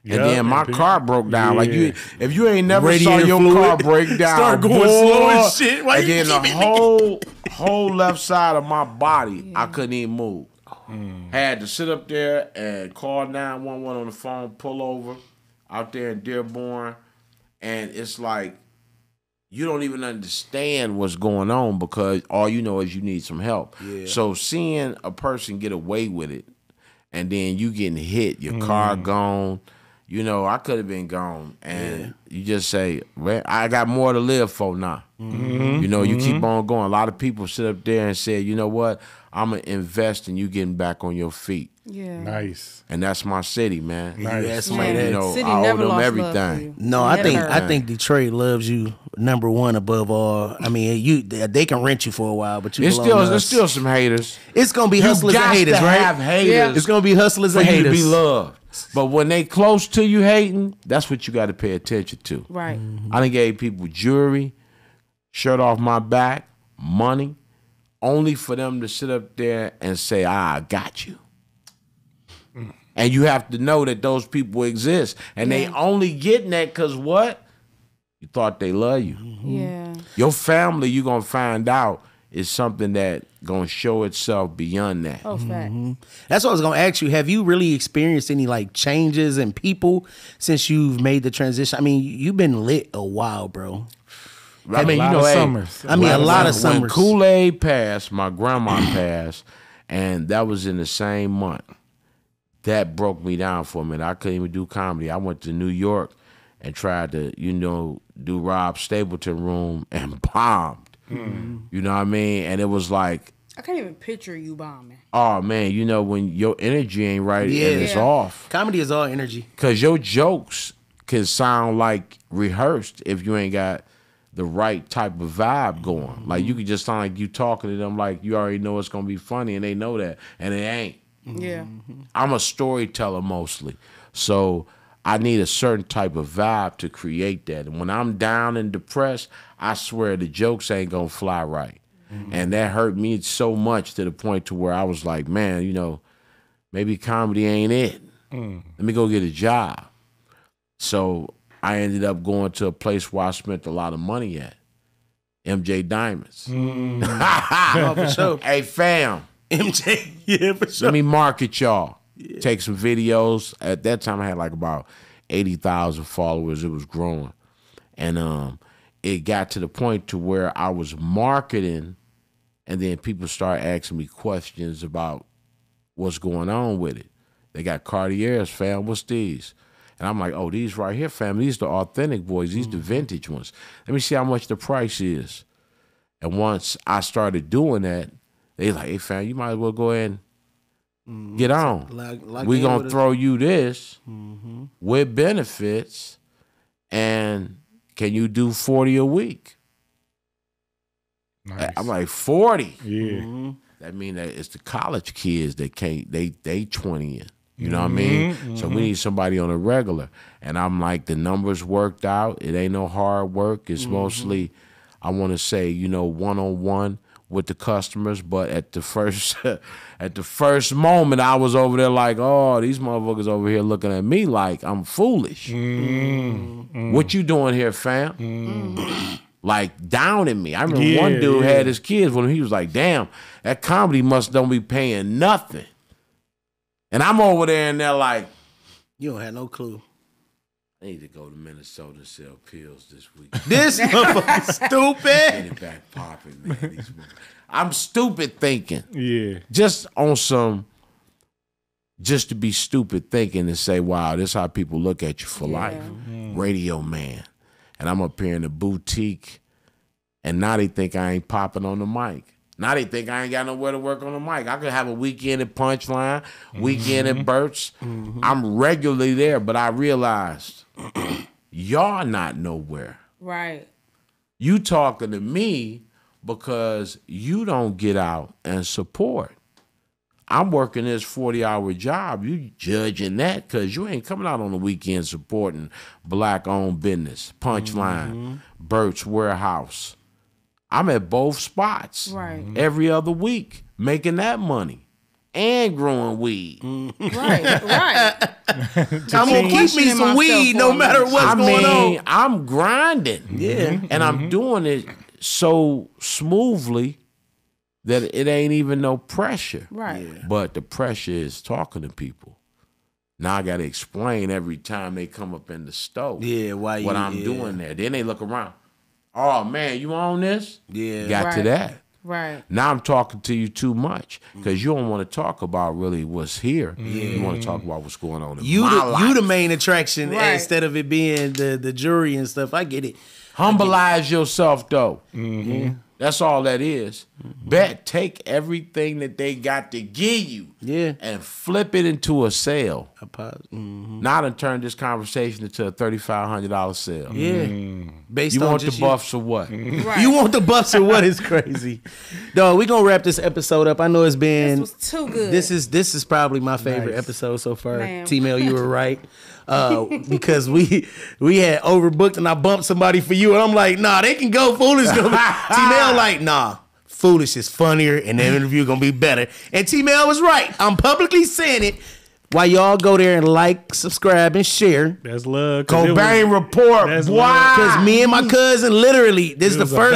And then my car broke down. Like if you ain't never Radiator saw your fluid. car break down, Start going slow as shit. Why and you then the keep whole left side of my body, I couldn't even move. Had to sit up there and call 911 on the phone, pull over out there in Dearborn, and it's like you don't even understand what's going on because all you know is you need some help. So seeing a person get away with it, and then you getting hit, your car gone. You know, I could have been gone. And you just say, well, I got more to live for now. You know, you keep on going. A lot of people sit up there and say, you know what? I'm going to invest in you getting back on your feet. Yeah. Nice. And that's my city, man. Nice. You know, City I owe never them lost everything. love for you. No, I think Detroit loves you number one above all. I mean, they can rent you for a while, but There's still some haters. It's gonna be hustlers and haters, to right? have haters It's gonna be hustlers for and you to haters. be loved. But when they close to you hating, that's what you got to pay attention to. Right. I done gave people jewelry, shirt off my back, money, only for them to sit up there and say, I got you. And you have to know that those people exist. And they only getting that because what? You thought they love you. Yeah. Your family, you're going to find out, is something that going to show itself beyond that. Oh, fact. That's what I was going to ask you. Have you really experienced any like changes in people since you've made the transition? I mean, you've been lit a while, bro. I mean, a lot of summers. I mean, a lot of summers. When Kool-Aid passed, my grandma passed, and that was in the same month. That broke me down for a minute. I couldn't even do comedy. I went to New York and tried to, do Rob Stapleton room and bombed. You know what I mean? And it was like, I can't even picture you bombing. oh man, when your energy ain't right and it's off. Comedy is all energy. Because your jokes can sound like rehearsed if you ain't got the right type of vibe going. Like you could just sound like you talking to them like you already know it's gonna be funny and they know that, and it ain't. Yeah. I'm a storyteller mostly, so I need a certain type of vibe to create that. And when I'm down and depressed, I swear the jokes ain't gonna fly right. And that hurt me so much to the point to where I was like, man, maybe comedy ain't it. Let me go get a job. So I ended up going to a place where I spent a lot of money at, MJ Diamonds. For sure. Hey, fam. MJ, yeah, for sure. Let me market y'all. Yeah. Take some videos. At that time, I had like about 80,000 followers. It was growing. And it got to the point to where I was marketing, and then people started asking me questions about what's going on with it. They got Cartiers, fam. What's these? And I'm like, oh, these right here, fam. These the authentic boys. These the vintage ones. Let me see how much the price is. And once I started doing that, they like, hey, fam, you might as well go ahead and get on. We gonna throw you this with benefits, and can you do 40 a week? Nice. I'm like, 40? Yeah. That mean that it's the college kids that can't, they 20 in. You know what I mean? So we need somebody on a regular. And I'm like, the numbers worked out. It ain't no hard work. It's mostly, I want to say, one-on-one with the customers. But at the first moment, I was over there like, oh, these motherfuckers over here looking at me like I'm foolish. What you doing here, fam? Like downing me. I remember one dude had his kids when he was like, damn, that comedy don't be paying nothing. And I'm over there and they're like, you don't have no clue. I need to go to Minnesota and sell pills this week. This motherfucker stupid. Get it back popping, man. I'm stupid thinking. Yeah. Just on some, just to be stupid thinking and say, wow, this is how people look at you for life. Radio man. And I'm up here in the boutique, and now they think I ain't popping on the mic. Now they think I ain't got nowhere to work on the mic. I could have a weekend at Punchline, weekend at Burt's. I'm regularly there, but I realized y'all not nowhere. Right. You talking to me because you don't get out and support. I'm working this 40-hour job. You judging that because you ain't coming out on the weekend supporting black-owned business, Punchline, Burt's Warehouse. I'm at both spots every other week making that money and growing weed. Right. I'm going to keep me some weed no matter what's going on. I'm grinding. Yeah. And I'm doing it so smoothly that it ain't even no pressure. Right. Yeah. But the pressure is talking to people. Now I got to explain every time they come up in the store what I'm doing there. Then they look around. Oh, man, you on this? Yeah. Got to that. Right. Now I'm talking to you too much because you don't want to talk about really what's here. You want to talk about what's going on in my life. You the main attraction instead of it being the jury and stuff. I get it. Humbleize yourself, though. That's all that is. Take everything that they got to give you and flip it into a sale. Now I turn this conversation into a $3,500 sale. Yeah. Based you on want the buffs or what? Right. You want the buffs or what is crazy. Dog, we're going to wrap this episode up. I know it's been... This was too good. This is probably my favorite episode so far. T-Mail, you were right. Because we had overbooked and I bumped somebody for you and I'm like, nah, they can go Foolish. T-Mail like, nah, Foolish is funnier and the interview gonna be better. And T-Mail was right. I'm publicly saying it. Why y'all go there and like, subscribe, and share. That's love. Cobain Report. Wow. Because me and my cousin, literally, this is the first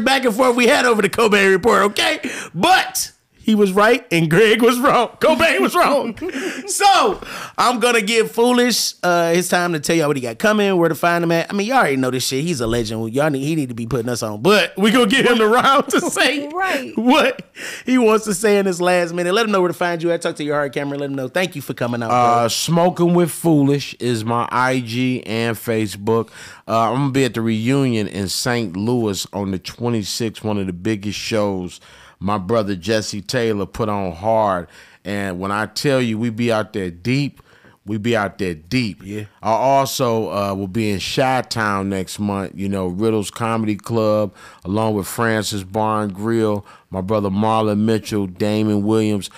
back and forth we had over the Cobain Report, okay? But he was right and Greg was wrong. Cobain was wrong. So I'm gonna give Foolish his time to tell y'all what he got coming, where to find him at. I mean, y'all already know this shit. He's a legend. He need to be putting us on. But we gonna give him the round to say what he wants to say in this last minute. Let him know where to find you at. Talk to your hard camera. Let him know. Thank you for coming out. Bro. Smoking with Foolish is my IG and Facebook. I'm gonna be at the reunion in St. Louis on the 26th, one of the biggest shows my brother Jesse Taylor put on hard. And when I tell you we be out there deep, we be out there deep. Yeah. I also will be in Chi-Town next month, Riddle's Comedy Club, along with Francis Bar and Grill, my brother Marlon Mitchell, Damon Williams.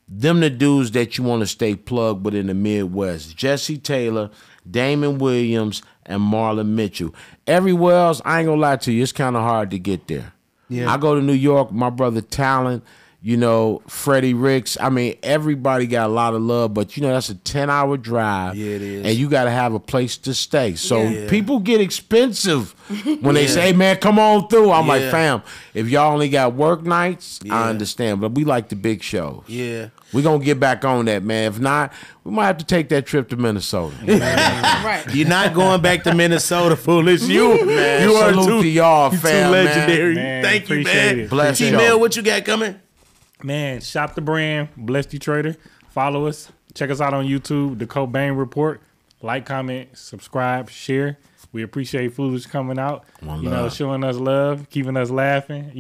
Them the dudes that you want to stay plugged with in the Midwest. Jesse Taylor, Damon Williams, and Marlon Mitchell. Everywhere else, I ain't gonna lie to you, it's kind of hard to get there. Yeah. I go to New York, my brother Talent, Freddie Ricks. I mean, everybody got a lot of love, but that's a 10-hour drive. Yeah, it is. And you got to have a place to stay. So people get expensive when they say, hey, man, come on through. I'm like, fam, if y'all only got work nights, I understand. But we like the big shows. Yeah. We're going to get back on that, man. If not, we might have to take that trip to Minnesota. Right. You're not going back to Minnesota, Foolish. You are to y'all, fam, too legendary. Man, Thank you, man. Bless you. T-Mail, what you got coming? Man, shop the brand. Bless Detroiter. Follow us. Check us out on YouTube, The Cobain Report. Like, comment, subscribe, share. We appreciate Foolish coming out. Showing us love, keeping us laughing,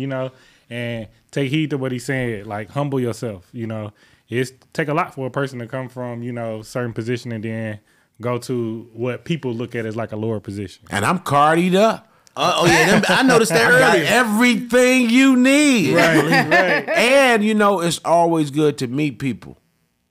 and take heed to what he's saying. Like, humble yourself, It's take a lot for a person to come from, certain position and then go to what people look at as like a lower position. And I'm cardied up. I noticed that earlier. I got everything you need. Right. And, it's always good to meet people.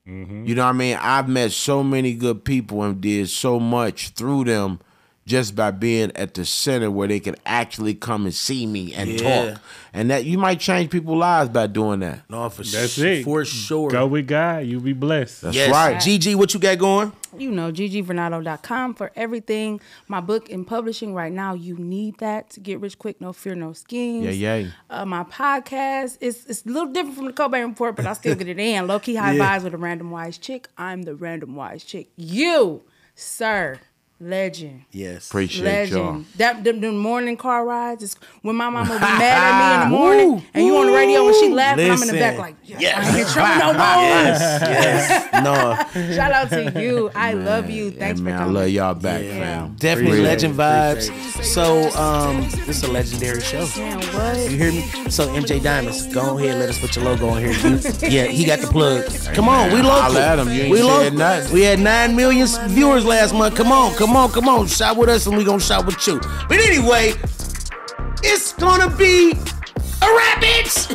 Mm-hmm. You know what I mean? I've met so many good people and did so much through them just by being at the center where they can actually come and see me and talk. And that you might change people's lives by doing that. No, That's it. For sure. Go with God, you'll be blessed. That's right. Gigi, what you got going? GGVernado.com for everything. My book in publishing right now. You need that to get rich quick, no fear, no schemes. My podcast is a little different from the Cobain Report, but I still get it in. Low key high vibes with a random wise chick. I'm the random wise chick. You, sir. Legend. Yes. Appreciate y'all. The morning car rides is when my mama would be mad at me in the morning and you on the radio and she laughing, I'm in the back like, I ain't in trouble no more. Yes. No. Shout out to you. I love you. Thanks for coming. I love y'all back, fam. Definitely legend vibes. So, this is a legendary show. Man, what? You hear me? So, MJ Diamonds, go ahead, let us put your logo on here. He got the plug. Come on, we local. We local. We had 9 million viewers last month. Come on. Shop with us and we gonna shop with you. But anyway, it's gonna be a rap, bitch.